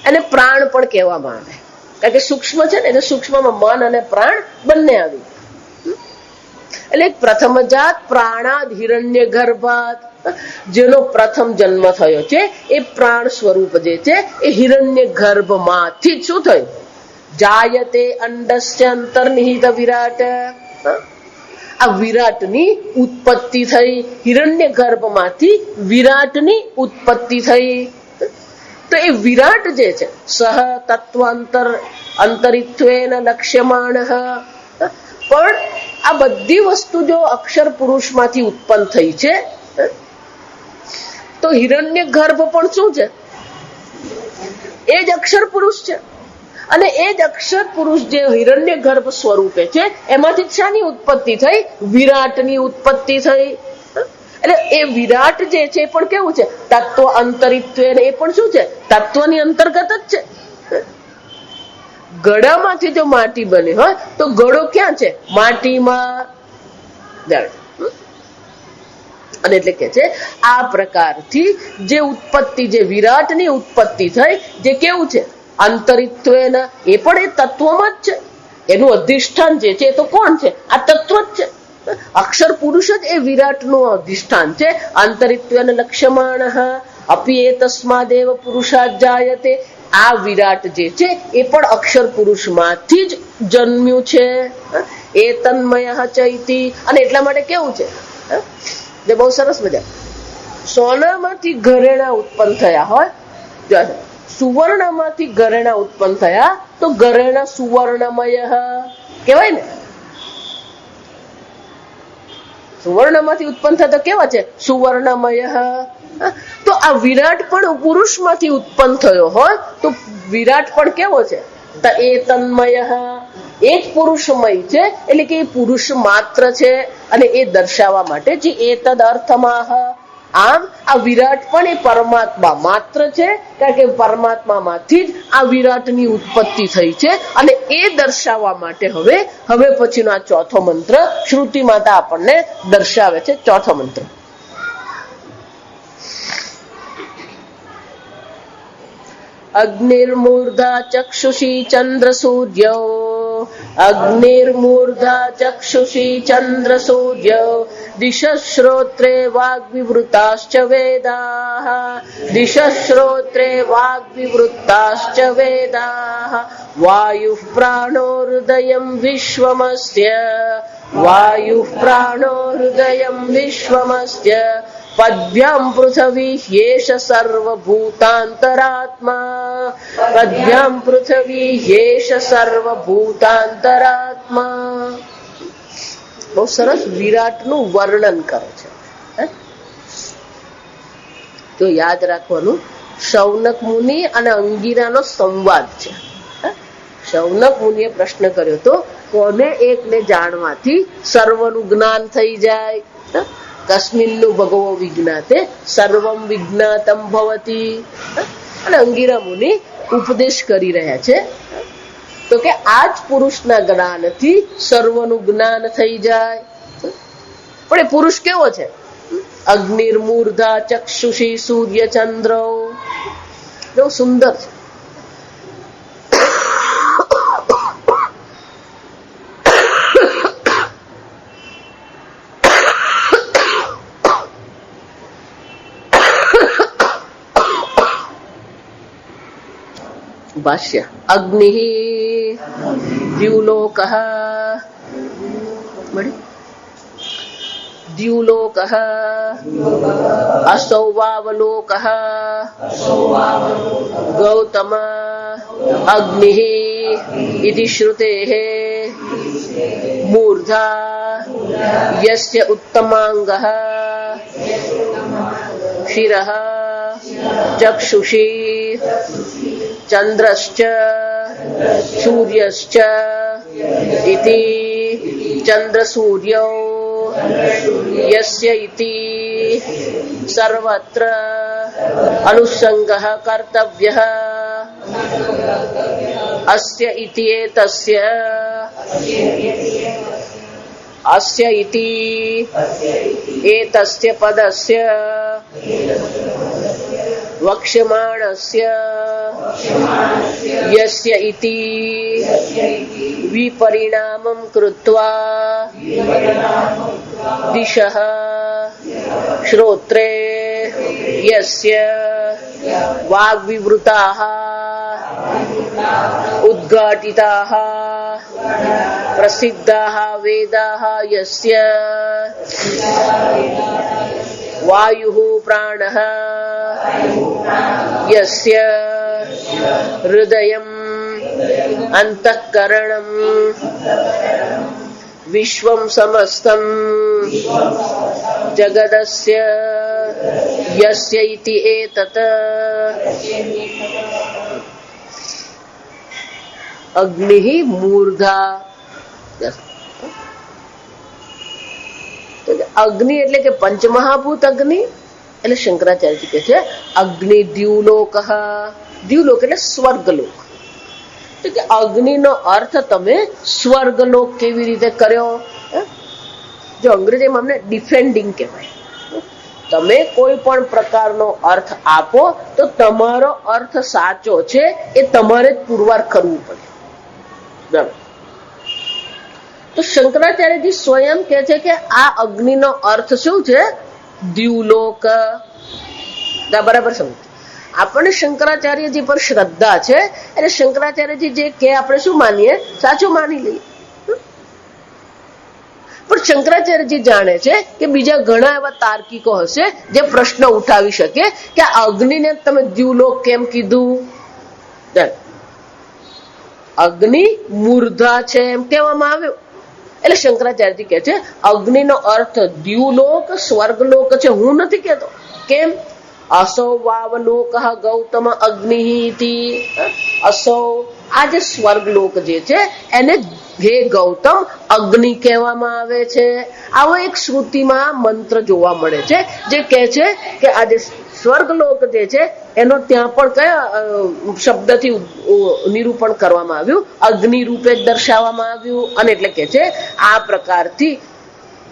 અને પ્રાણ પણ કહેવામાં આવે, કારણ કે સૂક્ષ્મ છે ને, એટલે સૂક્ષ્મમાં મન અને પ્રાણ બંને આવી. એટલે પ્રથમ જાત પ્રાણાદ હિરણ્ય ગર્ભાત, જેનો પ્રથમ જન્મ થયો છે એ પ્રાણ સ્વરૂપ જે છે એ હિરણ્ય ગર્ભમાંથી શું થયું? જાયતે અંડસ્ય અંતર્નિહિત વિરાટ. આ વિરાટની ઉત્પત્તિ થઈ, હિરણ્ય ગર્ભમાંથી વિરાટની ઉત્પત્તિ થઈ. તો એ વિરાટ જે છે સહ તત્વાંતર અંતરિત્વેન લક્ષ્યમાણ. પણ આ બધી વસ્તુ જો અક્ષર પુરુષમાંથી ઉત્પન્ન થઈ છે, તો હિરણ્ય ગર્ભ પણ શું છે? એ જ અક્ષર પુરુષ છે. અને એ જ અક્ષર પુરુષ જે હિરણ્ય ગર્ભ સ્વરૂપે છે, એમાંથી શાની ઉત્પત્તિ થઈ? વિરાટની ઉત્પત્તિ થઈ. એટલે એ વિરાટ જે છે એ પણ કેવું છે? તત્વ અંતરિત્વ. એ પણ શું છે? તત્વની અંતર્ગત જ છે. ગળામાંથી જો માટી બને હોય તો ગળો ક્યાં છે? માટીમાં. અને એટલે કે છે આ પ્રકારથી જે ઉત્પત્તિ, જે વિરાટની ઉત્પત્તિ થઈ, જે કેવું છે? અંતરિત્વેના. એ પણ એ તત્વમાં જ છે. એનું અધિષ્ઠાન જે છે એ તો કોણ છે? આ તત્વ જ છે. અક્ષર પુરુષ જ એ વિરાટનું અધિષ્ઠાન છે. અંતરિત્વેન લક્ષ્યમાણ અપી એ તસ્માદેવ પુરુષાત જાયતે. આ વિરાટ જે છે એ પણ અક્ષર પુરુષમાંથી જ જન્મ્યું છે. એ તન્મય ચૈતી. અને એટલા માટે કેવું છે? જે બહુ સરસ મજા, સોનામાંથી ઘરેણા ઉત્પન્ન થયા હોય, સુવર્ણમાંથી ઘરેણા ઉત્પન્ન થયા તો ઘરેણા સુવર્ણમય કહેવાય ને. સુવર્ણમાંથી ઉત્પન્ન થતા કેવા છે? સુવર્ણમય. તો આ વિરાટ પણ પુરુષમાંથી ઉત્પન્ન થયો હોય તો વિરાટ પણ કેવો છે? એ તન્મય. એ જ પુરુષમય છે, એટલે કે એ પુરુષ માત્ર છે. અને એ દર્શાવવા માટે જે એ તદ અર્થમાં. આમ આ વિરાટ પણ એ પરમાત્મા માત્ર છે, કારણ કે પરમાત્મામાંથી જ આ વિરાટની ઉત્પત્તિ થઈ છે. અને એ દર્શાવવા માટે હવે પછીનો આ ચોથો મંત્ર શ્રુતિ માતા આપણને દર્શાવે છે. ચોથો મંત્ર અગ્નિર્મૂર્ધા ચક્ષુષી ચંદ્ર સૂર્યો અગ્નિર્મૂર્ધા ચક્ષુષી ચંદ્ર સૂર્યો દિશશ્રોત્રે વાગ્વિવૃતાશ્ચ વેદાઃ દિશશ્રોત્રે વાગ્વિવૃતાશ્ચ વેદાઃ વાયુઃ પ્રાણો હૃદયં વિશ્વમસ્ય વાયુઃ પ્રાણો હૃદયં વિશ્વમસ્ય પદ્ભ્યામ પૃથ્વી ह्येष સર્વભૂતાંતરાત્મા પદ્ભ્યામ પૃથ્વી ह्येष સર્વભૂતાંતરાત્મા. બહુ સરસ વિરાટનું વર્ણન કરે છે. તો યાદ રાખવાનું, શૌનક મુનિ અને અંગિરાનો સંવાદ છે. શૌનક મુનિએ પ્રશ્ન કર્યો તો કોને એકને જાણવાથી સર્વનું જ્ઞાન થઈ જાય? કસ્મિન્નુ ભગવો વિજ્ઞાતે સર્વમ વિજ્ઞાતમ ભવતી. અને અંગિરા મુનિ ઉપદેશ કરી રહ્યા છે તો કે આ જ પુરુષના જ્ઞાનથી સર્વનું જ્ઞાન થઈ જાય. પણ એ પુરુષ કેવો છે? અગ્નિર્મૂર્ધા ચક્ષુષી સૂર્ય ચંદ્ર. બહુ સુંદર છે. ભાષ્ય. અગ્નિ દ્યુલોકઃ દ્યુલોકઃ અસૌ વાવલોકઃ ગૌતમ અગ્નિ ઇતિ શ્રુતેઃ મૂર્ધા યસ્ય ઉત્તમાંગઃ શિરઃ ચક્ષુષી ચંદ્રશ્ચ સૂર્યશ્ચ ઇતિ ચંદ્ર સૂર્યો યસ્ય ઇતિ સર્વત્ર અનુસંગઃ કર્તવ્યઃ અસ્ય ઇતિ એતસ્ય અસ્ય ઇતિ એતસ્ય પદસ્ય વક્ષ્યમાણસ્ય યસ્ય ઇતિ વિપરિણામં કૃત્વા દિશઃ શ્રોત્રે યસ્ય વાગ્વિવૃતાઃ ઉદ્ઘાટિતાઃ પ્રસિદ્ધાઃ વેદાઃ યસ્ય વાયુઃ પ્રાણઃ યસ્ય હૃદયં અંતઃકરણં વિશ્વં સમસ્તં જગદસ્ય યસ્ય ઇતિ એતત. અગ્નિ મૂર્ધા. અગ્નિ એટલે કે પંચમહાભૂત અગ્નિ. એટલે શંકરાચાર્યજી કહે છે અગ્નિ દ્યુલોક. દ્યુલોક એટલે સ્વર્ગલોક. તો કે અગ્નિનો અર્થ તમે સ્વર્ગલોક કેવી રીતે કર્યો? જો અંગ્રેજીમાં અમને ડિફેન્ડિંગ કહેવાય. તમે કોઈ પણ પ્રકારનો અર્થ આપો તો તમારો અર્થ સાચો છે એ તમારે જ પુરવાર કરવું પડે. તો શંકરાચાર્યજી સ્વયં કહે છે કે આ અગ્નિનો અર્થ શું છે? દ્યુલોક. બરાબર સમજ. આપણને શંકરાચાર્યજી પર શ્રદ્ધા છે એટલે શંકરાચાર્યજી જે કે આપણે શું માનીએ? સાચું માની લઈએ. પણ શંકરાચાર્યજી જાણે છે કે બીજા ઘણા એવા તાર્કિકો હશે જે પ્રશ્ન ઉઠાવી શકે કે આ અગ્નિને તમે દ્યુલોક કેમ કીધું? અગ્નિ મૂર્ધા છે એમ કહેવામાં આવ્યું. એટલે શંકરાચાર્યજી કહે છે અગ્નિનો અર્થ દ્યુલોક સ્વર્ગલોક છે. હું નથી કહેતો. કેમ? અસૌ વાવલોક ગૌતમ અગ્નિ. અસૌ આ જે સ્વર્ગલોક જે છે એને હે ગૌતમ અગ્નિ કહેવામાં આવે છે. આવો એક શ્રુતિમાં મંત્ર જોવા મળે છે જે કહે છે કે આ જે સ્વર્ગલોક જે છે એનો ત્યાં પણ કયા શબ્દથી નિરૂપણ કરવામાં આવ્યું? અગ્નિ રૂપે જ દર્શાવવામાં આવ્યું. અને એટલે કે છે આ પ્રકારથી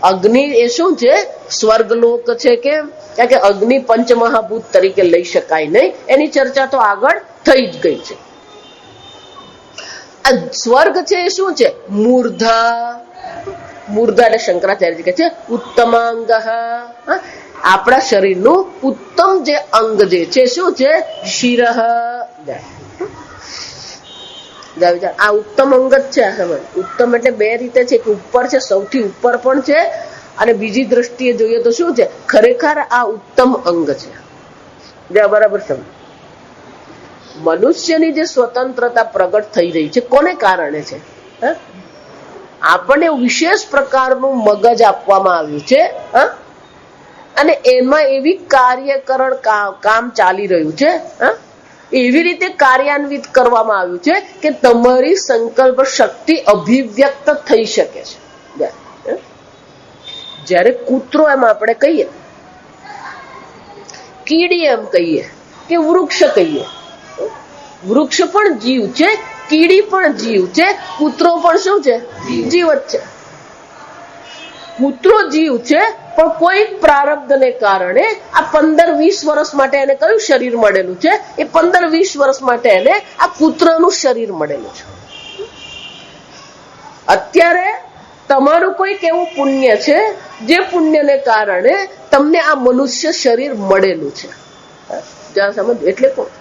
અગ્નિ એ શું છે? સ્વર્ગલોક છે. કેમ? કારણ કે અગ્નિ પંચમહાભૂત તરીકે લઈ શકાય નહીં. એની ચર્ચા તો આગળ થઈ જ ગઈ છે. આ સ્વર્ગ છે એ શું છે? મૂર્ધા. મૂર્ધા એટલે શંકરાચાર્ય કહે છે ઉત્તમાંગ. આપણા શરીરનું ઉત્તમ જે અંગ જે છે શું છે? શિરઃ. આ ઉત્તમ અંગ જ છે. આ સમજ. ઉત્તમ એટલે બે રીતે છે કે ઉપર છે, સૌથી ઉપર પણ છે, અને બીજી દ્રષ્ટિએ જોઈએ તો શું છે? ખરેખર આ ઉત્તમ અંગ છે. બરાબર સમજ. મનુષ્યની જે સ્વતંત્રતા પ્રગટ થઈ રહી છે કોને કારણે છે? આપણને વિશેષ પ્રકારનું મગજ આપવામાં આવ્યું છે, અને એમાં એવી કાર્યકરણ કામ ચાલી રહ્યું છે, એવી રીતે કાર્યાન્વિત કરવામાં આવ્યું છે કે તમારી સંકલ્પ શક્તિ અભિવ્યક્ત થઈ શકે છે. જ્યારે કૂતરો એમ આપણે કહીએ, કીડી એમ કહીએ કે વૃક્ષ કહીએ. વૃક્ષ પણ જીવ છે, કીડી પણ જીવ છે, કૂતરો પણ શું છે? જીવ જ છે. કૂતરો જીવ છે, પણ કોઈ પ્રારબ્ધને કારણે આ 15-20 વર્ષ માટે એને કયું શરીર મળેલું છે? એ 15-20 વર્ષ માટે એને આ કૂતરાનું શરીર મળેલું છે. અત્યારે તમારું કોઈક એવું પુણ્ય છે જે પુણ્યને કારણે તમને આ મનુષ્ય શરીર મળેલું છે. જ્યાં સમજ એટલે કોણ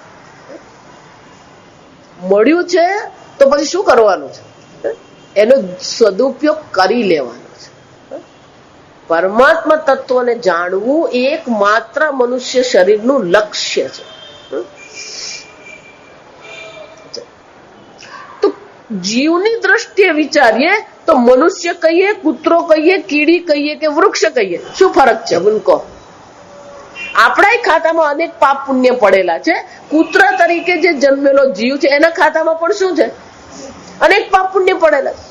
મળ્યું છે તો પછી શું કરવાનું છે? એનો સદુપયોગ કરી લેવાનો છે. પરમાત્મા તત્વને જાણવું એકમાત્ર મનુષ્ય શરીરનું લક્ષ્ય છે. તો જીવની દ્રષ્ટિએ વિચારીએ તો મનુષ્ય કહીએ, કૂતરો કહીએ, કીડી કહીએ કે વૃક્ષ કહીએ, શું ફરક છે? બોલો. આપણા ખાતામાં અનેક પાપ પુણ્ય પડેલા છે. કૂતરા તરીકે જે જન્મેલો જીવ છે એના ખાતામાં પણ શું છે? અનેક પાપ પુણ્ય પડેલા છે.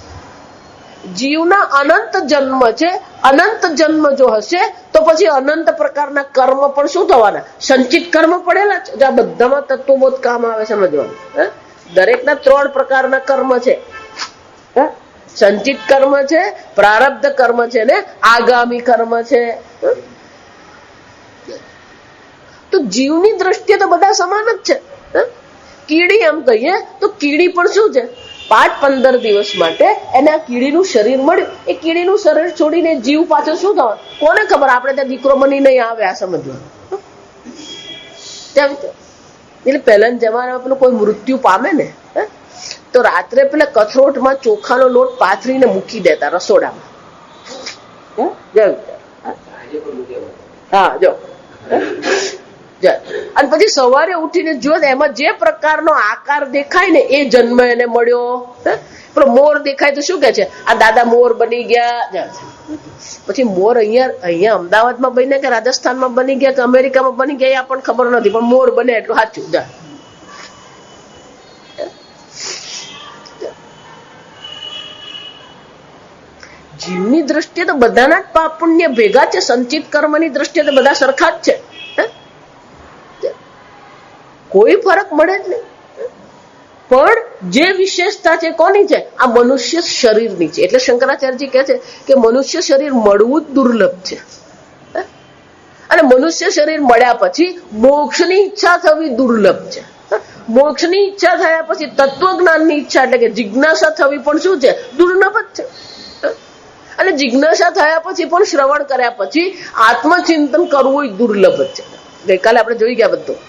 જીવના અનંત જન્મ છે. અનંત જન્મ જો હશે તો પછી અનંત પ્રકારના કર્મ પણ શું થવાના? સંચિત કર્મ પડેલા છે. આ બધામાં તત્વબોધ કામ આવે સમજવાનું. દરેકના 3 પ્રકારના કર્મ છે. સંચિત કર્મ છે, પ્રારબ્ધ કર્મ છે, ને આગામી કર્મ છે. તો જીવની દ્રષ્ટિએ તો બધા સમાન જ છે. કીડી એમ કહીએ તો કીડી પણ શું છે? 5-15 દિવસ માટે એને આ કીડીનું શરીર મળ્યું. એ કીડીનું શરીર છોડીને જીવ પાછળ શું થવાનું? કોને ખબર? આપણે ત્યાં દીકરો બની નહીં આવે આ સમજવાનું. એટલે પહેલાના જમાનામાં પેલું કોઈ મૃત્યુ પામે ને તો રાત્રે પેલા કથરોટમાં ચોખાનો લોટ પાથરીને મૂકી દેતા રસોડામાં. હા જો. અને પછી સવારે ઉઠીને જો એમાં જે પ્રકારનો આકાર દેખાય ને એ જન્મ એને મળ્યો. પેલો મોર દેખાય તો શું કે છે? આ દાદા મોર બની ગયા. પછી મોર અહીંયા અમદાવાદમાં બન્યા કે રાજસ્થાનમાં બની ગયા કે અમેરિકામાં બની ગયા એ આપણને ખબર નથી, પણ મોર બને એટલું સાચું. જીવની દ્રષ્ટિએ તો બધાના જ પાપ પુણ્ય ભેગા છે. સંચિત કર્મની દ્રષ્ટિએ તો બધા સરખા જ છે. કોઈ ફરક મળે જ નહીં. પણ જે વિશેષતા છે કોની છે? આ મનુષ્ય શરીરની છે. એટલે શંકરાચાર્યજી કહે છે કે મનુષ્ય શરીર મળવું જ દુર્લભ છે. અને મનુષ્ય શરીર મળ્યા પછી મોક્ષની ઈચ્છા થવી દુર્લભ છે. મોક્ષની ઈચ્છા થયા પછી તત્વજ્ઞાનની ઈચ્છા એટલે કે જિજ્ઞાસા થવી પણ શું છે? દુર્લભ જ છે. અને જિજ્ઞાસા થયા પછી પણ શ્રવણ કર્યા પછી આત્મચિંતન કરવું દુર્લભ જ છે. ગઈકાલે આપણે જોઈ ગયા બધું.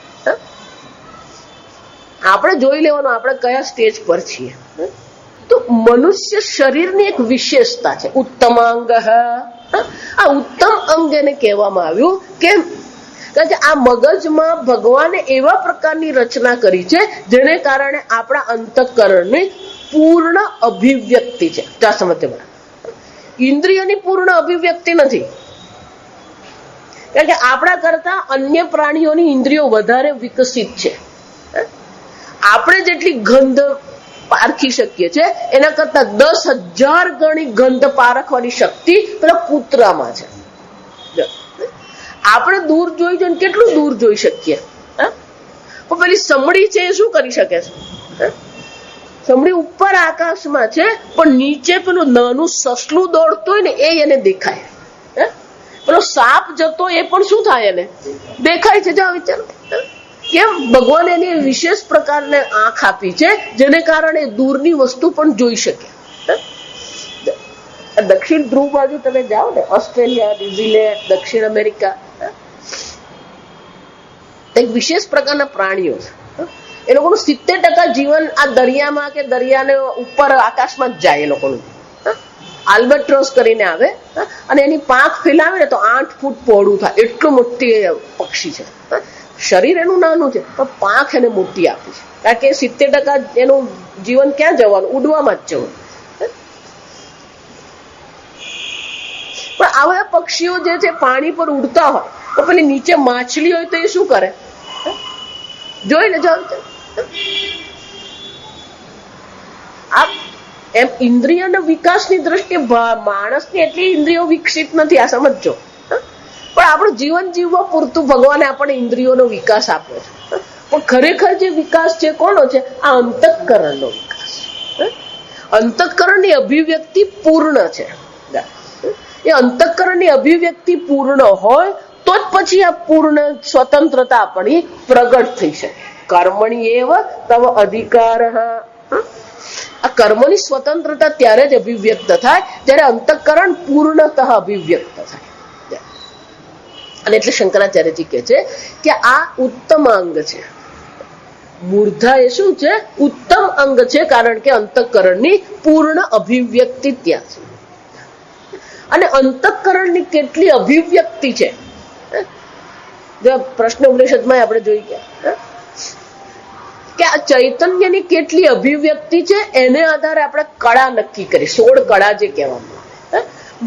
આપણે જોઈ લેવાનું આપણે કયા સ્ટેજ પર છીએ. તો મનુષ્ય શરીરની એક વિશેષતા છે ઉત્તમાંગ. આ ઉત્તમ અંગ એને કહેવામાં આવ્યું. કેમ? કારણ કે આ મગજમાં ભગવાને એવા પ્રકારની રચના કરી છે જેને કારણે આપણા અંતઃકરણની પૂર્ણ અભિવ્યક્તિ છે. ત્યાં સમજવા ઇન્દ્રિયોની પૂર્ણ અભિવ્યક્તિ નથી. કારણ કે આપણા કરતા અન્ય પ્રાણીઓની ઇન્દ્રિયો વધારે વિકસિત છે. આપણે જેટલી ગંધ પારખી શકીએ છીએ એના કરતા 10,000 ગણી ગંધ પારખવાની શક્તિ પેલા કૂતરામાં છે. આપણે દૂર જોઈ જોઈને કેટલું દૂર જોઈ શકીએ, પણ પેલી સમડી છે એ શું કરી શકે છે? સમડી ઉપર આકાશમાં છે, પણ નીચે પેલું નાનું સસલું દોડતું હોય ને એ એને દેખાય. પેલો સાપ જતો એ પણ શું થાય એને દેખાય છે. જો વિચારો કેમ ભગવાન એની વિશેષ પ્રકારને આંખ આપી છે, જેને કારણે દૂરની વસ્તુ પણ જોઈ શકે. દક્ષિણ ધ્રુવ બાજુ તમે જાઓ ને, ઓસ્ટ્રેલિયા, ન્યુઝીલેન્ડ, દક્ષિણ અમેરિકા, એક વિશેષ પ્રકારના પ્રાણીઓ છે. એ લોકોનું 70% જીવન આ દરિયામાં કે દરિયાને ઉપર આકાશમાં જ જાય. એ લોકોનું આલ્બેટ્રોસ કરીને આવે અને એની પાંખ ફેલાવે ને તો 8 ફૂટ પહોળું થાય. એટલું મોટી પક્ષી છે. શરીર એનું નાનું છે પણ પાંખ એને મોટી આપી છે, કારણ કે 70% એનું જીવન ક્યાં જવાનું, ઉડવામાં જ જવાનું. પણ આવા પક્ષીઓ જે છે પાણી પર ઉડતા હોય તો પેલી નીચે માછલી હોય તો એ શું કરે જોઈ ને. આ એમ ઇન્દ્રિયોના વિકાસની દ્રષ્ટિએ માણસની એટલી ઇન્દ્રિયો વિકસિત નથી, આ સમજો. પણ આપણું જીવન જીવવા પૂરતું ભગવાને આપણને ઇન્દ્રિયોનો વિકાસ આપ્યો છે. પણ ખરેખર જે વિકાસ છે કોનો છે? આ અંતઃકરણનો વિકાસ. અંતઃકરણની અભિવ્યક્તિ પૂર્ણ છે. એ અંતઃકરણની અભિવ્યક્તિ પૂર્ણ હોય તો જ પછી આ પૂર્ણ સ્વતંત્રતા આપણી પ્રગટ થઈ શકે. કર્મણી એવ તવ અધિકાર. આ કર્મની સ્વતંત્રતા ત્યારે જ અભિવ્યક્ત થાય જ્યારે અંતઃકરણ પૂર્ણતઃ અભિવ્યક્ત થાય. અને એટલે શંકરાચાર્યજી કહે છે કે આ ઉત્તમ અંગ છે. મૂર્ધા એ શું છે? ઉત્તમ અંગ છે, કારણ કે અંતઃકરણની પૂર્ણ અભિવ્યક્તિ ત્યાં છે. અને અંતઃકરણની કેટલી અભિવ્યક્તિ છે પ્રશ્ન ઉપનિષદમાં આપણે જોઈ ગયા કે આ ચૈતન્યની કેટલી અભિવ્યક્તિ છે એને આધારે આપણે કળા નક્કી કરી. 16 કળા જે કહેવામાં.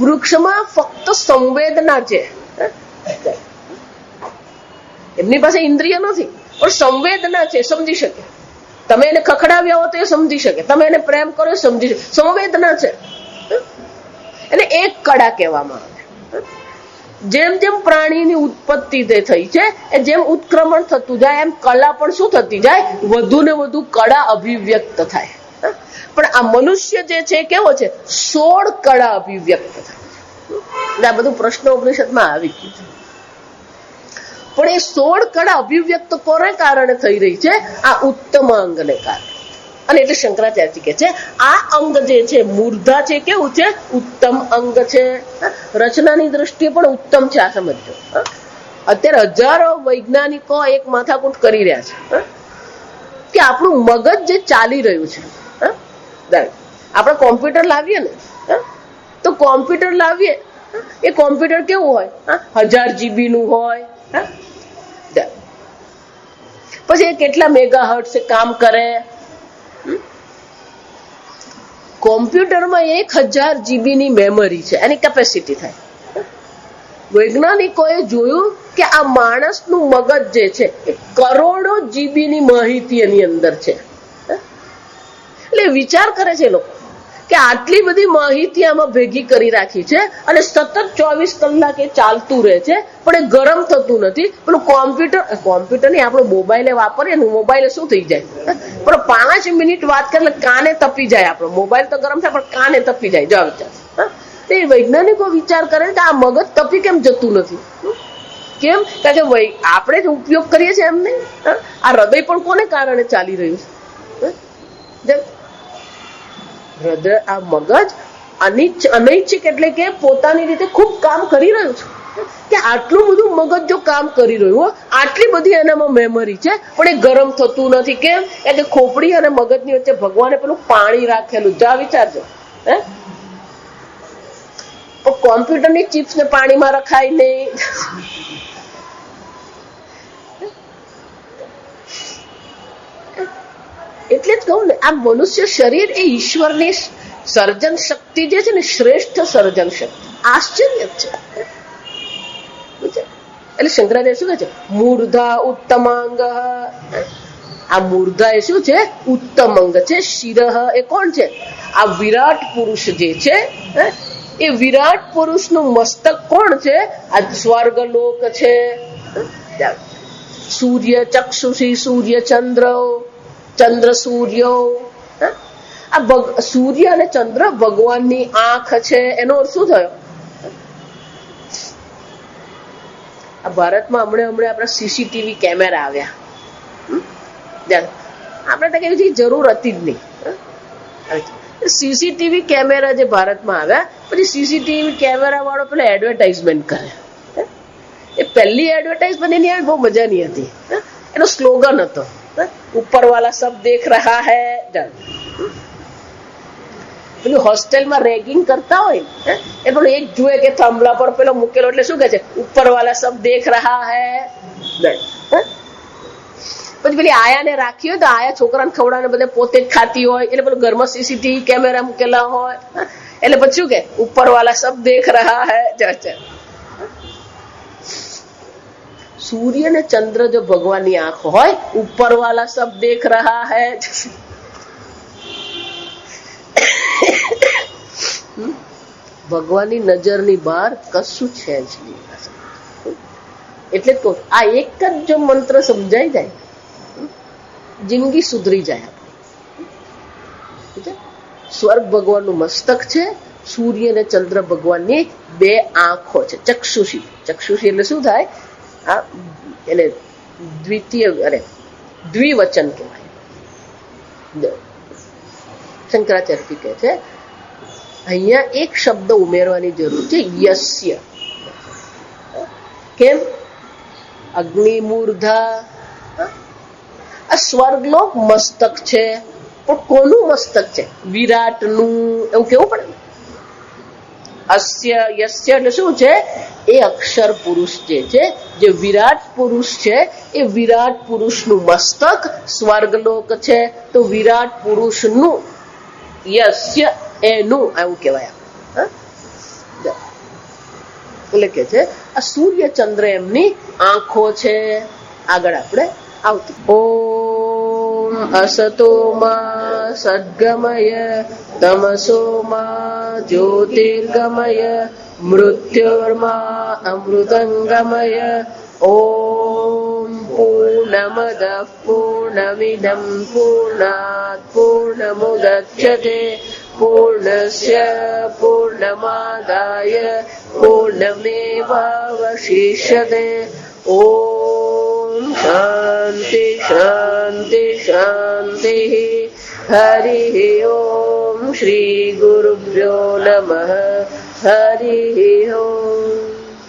વૃક્ષમાં ફક્ત સંવેદના છે. એમની પાસે ઇન્દ્રિય નથી પણ સંવેદના છે, સમજી શકે. તમે એને ખખડાવ્યા હો તો એ સમજી શકે, તમે એને પ્રેમ કરો એ સમજી શકે. સંવેદના છે એને એક કળા કહેવામાં આવે. જેમ જેમ પ્રાણીની ઉત્પત્તિ થઈ છે, જેમ ઉત્ક્રમણ થતું જાય એમ કળા પણ શું થતી જાય? વધુ ને વધુ કળા અભિવ્યક્ત થાય. પણ આ મનુષ્ય જે છે કેવો છે? 16 કળા અભિવ્યક્ત થાય. આ બધું પ્રશ્ન ઉપનિષદમાં આવી ગયું છે. પણ એ 16 કળા અભિવ્યક્ત કોને કારણે થઈ રહી છે? આ ઉત્તમ અંગને કારણે. અને એટલે શંકરાચાર્ય કહે છે આ અંગ જે છે મૂર્ધા છે, કેવું છે? ઉત્તમ અંગ છે. રચનાની દ્રષ્ટિએ પણ ઉત્તમ છે. આ સમજો. અત્યારે હજારો વૈજ્ઞાનિકો એક માથાકૂટ કરી રહ્યા છે કે આપણું મગજ જે ચાલી રહ્યું છે, આપણે કોમ્પ્યુટર લાવીએ ને તો કોમ્પ્યુટર લાવીએ એ કોમ્પ્યુટર કેવું હોય? 1000 GB નું હોય. પછી એ કેટલા મેગા હર્ટ્ઝે કામ કરે. કોમ્પ્યુટરમાં 1000 GB ની મેમરી છે, એની કેપેસિટી થાય. વૈજ્ઞાનિકોએ જોયું કે આ માણસનું મગજ જે છે એ કરોડો GB ની માહિતી એની અંદર છે. એટલે વિચાર કરે છે લોકો કે આટલી બધી માહિતી આમાં ભેગી કરી રાખી છે અને સતત 24 કલાક એ ચાલતું રહે છે, પણ એ ગરમ થતું નથી. પેલું કોમ્પ્યુટર ની આપણો મોબાઈલે વાપરીએ ને, મોબાઈલે શું થઈ જાય? પણ 5 મિનિટ વાત કરે એટલે કાને તપી જાય. આપણો મોબાઈલ તો ગરમ થાય પણ કાને તપી જાય. જો વિચાર. એ વૈજ્ઞાનિકો વિચાર કરે કે આ મગજ તપી કેમ જતું નથી? કેમ? કારણ કે આપણે જ ઉપયોગ કરીએ છીએ એમ નહીં. આ હૃદય પણ કોને કારણે ચાલી રહ્યું છે? હૃદય, આ મગજ અનૈચ્છિક એટલે કે પોતાની રીતે ખૂબ કામ કરી રહ્યું છે. કે આટલું બધું મગજ જો કામ કરી રહ્યું હોય, આટલી બધી એનામાં મેમરી છે, પણ એ ગરમ થતું નથી. કેમ? એટલે ખોપડી અને મગજની વચ્ચે ભગવાને પેલું પાણી રાખેલું. જા વિચારજો. કોમ્પ્યુટરની ચિપ્સ ને પાણીમાં રખાય નહીં. એટલે જ કહું ને, આ મનુષ્ય શરીર એ ઈશ્વરની સર્જન શક્તિ જે છે ને, શ્રેષ્ઠ સર્જન શક્તિ. આશ્ચર્ય છે. એટલે શંકરાચાર્ય શું કહે છે? મૂર્ધા ઉત્તમાંગ. આ મૂર્ધા એ શું છે? ઉત્તમ અંગ છે. શિરઃ એ કોણ છે? આ વિરાટ પુરુષ જે છે એ વિરાટ પુરુષનું મસ્તક કોણ છે? આ સ્વર્ગલોક છે. સૂર્ય ચક્ષુષી સૂર્ય ચંદ્ર, ચંદ્ર સૂર્યો. આ સૂર્ય અને ચંદ્ર ભગવાનની આંખ છે એનો અર્થ શું થયો? આ ભારતમાં હમણાં આપણા સીસીટીવી કેમેરા આવ્યા. આપણે તો કઈ જરૂર હતી જ નહીં. સીસીટીવી કેમેરા જે ભારતમાં આવ્યા પછી સીસીટીવી કેમેરા વાળો પેલો એડવર્ટાઇઝમેન્ટ કરે. એ પહેલી એડવર્ટાઇઝમેન્ટ એની બહુ મજાની હતી. એનો સ્લોગન હતો ઉપર વાલા સબ દેખ રહા હૈ. પેલું હોસ્ટેલમાં રેગિંગ કરતા હોય એ પેલું એક જુએ કે થાંભલા પર પેલો મૂકેલો એટલે શું કે છે ઉપર વાલા સબ દેખ રહા હૈ. પછી પેલી આયાને રાખી હોય તો આયા છોકરાને ખવડાવે બધે પોતે જ ખાતી હોય એટલે પેલું ઘરમાં સીસીટીવી કેમેરા મૂકેલા હોય એટલે પછી શું કે ઉપર વાલા સબ દેખ રહા હૈ. સૂર્ય ને ચંદ્ર જો ભગવાનની આંખ હોય ઉપર વાલા સબ દેખ રહા હૈ. ભગવાનની નજરની બહાર કશું છે જ નહીં. એટલે જ કહું આ એક જ જો મંત્ર સમજાઈ જાય જિંદગી સુધરી જાય. સ્વર્ગ ભગવાનનું મસ્તક છે, સૂર્ય અને ચંદ્ર ભગવાનની બે આંખો છે. ચક્ષુષી એટલે શું થાય? આ એને દ્વિવચન કહેવાય. શંકરાચાર્ય કહે છે અહીંયા એક શબ્દ ઉમેરવાની જરૂર છે, યસ્ય. કેમ? અગ્નિમૂર્ધા આ સ્વર્ગલોક મસ્તક છે, પણ કોનું મસ્તક છે? વિરાટનું. એવું કેવું પડે. અસ્ય યસ્ય એટલે શું છે? એ અક્ષર પુરુષ જે વિરાટ પુરુષ છે એ વિરાટ પુરુષનું મસ્તક સ્વર્ગલોક છે. તો વિરાટ પુરુષનું યસ્ય એનું એવું કહેવાય. એટલે કે છે આ સૂર્ય ચંદ્ર એમની આંખો છે. આગળ આપણે આવતી. ઓમ અસતોમા સદ્ગમય તમસોમા જ્યોતિર્ગમય મૃત્યોર્મા અમૃતંગમય. ઓમ પૂર્ણમદ પૂર્ણમિદં પૂર્ણાત પૂર્ણમુદચ્યતે પૂર્ણસ્ય પૂર્ણમાદાય પૂર્ણમેવાવશિષ્યતે. ઓમ શાંતિ શાંતિ શાંતિ. હરિ ઓમ શ્રી ગુરુભ્યો નમઃ. હરિ ઓમ.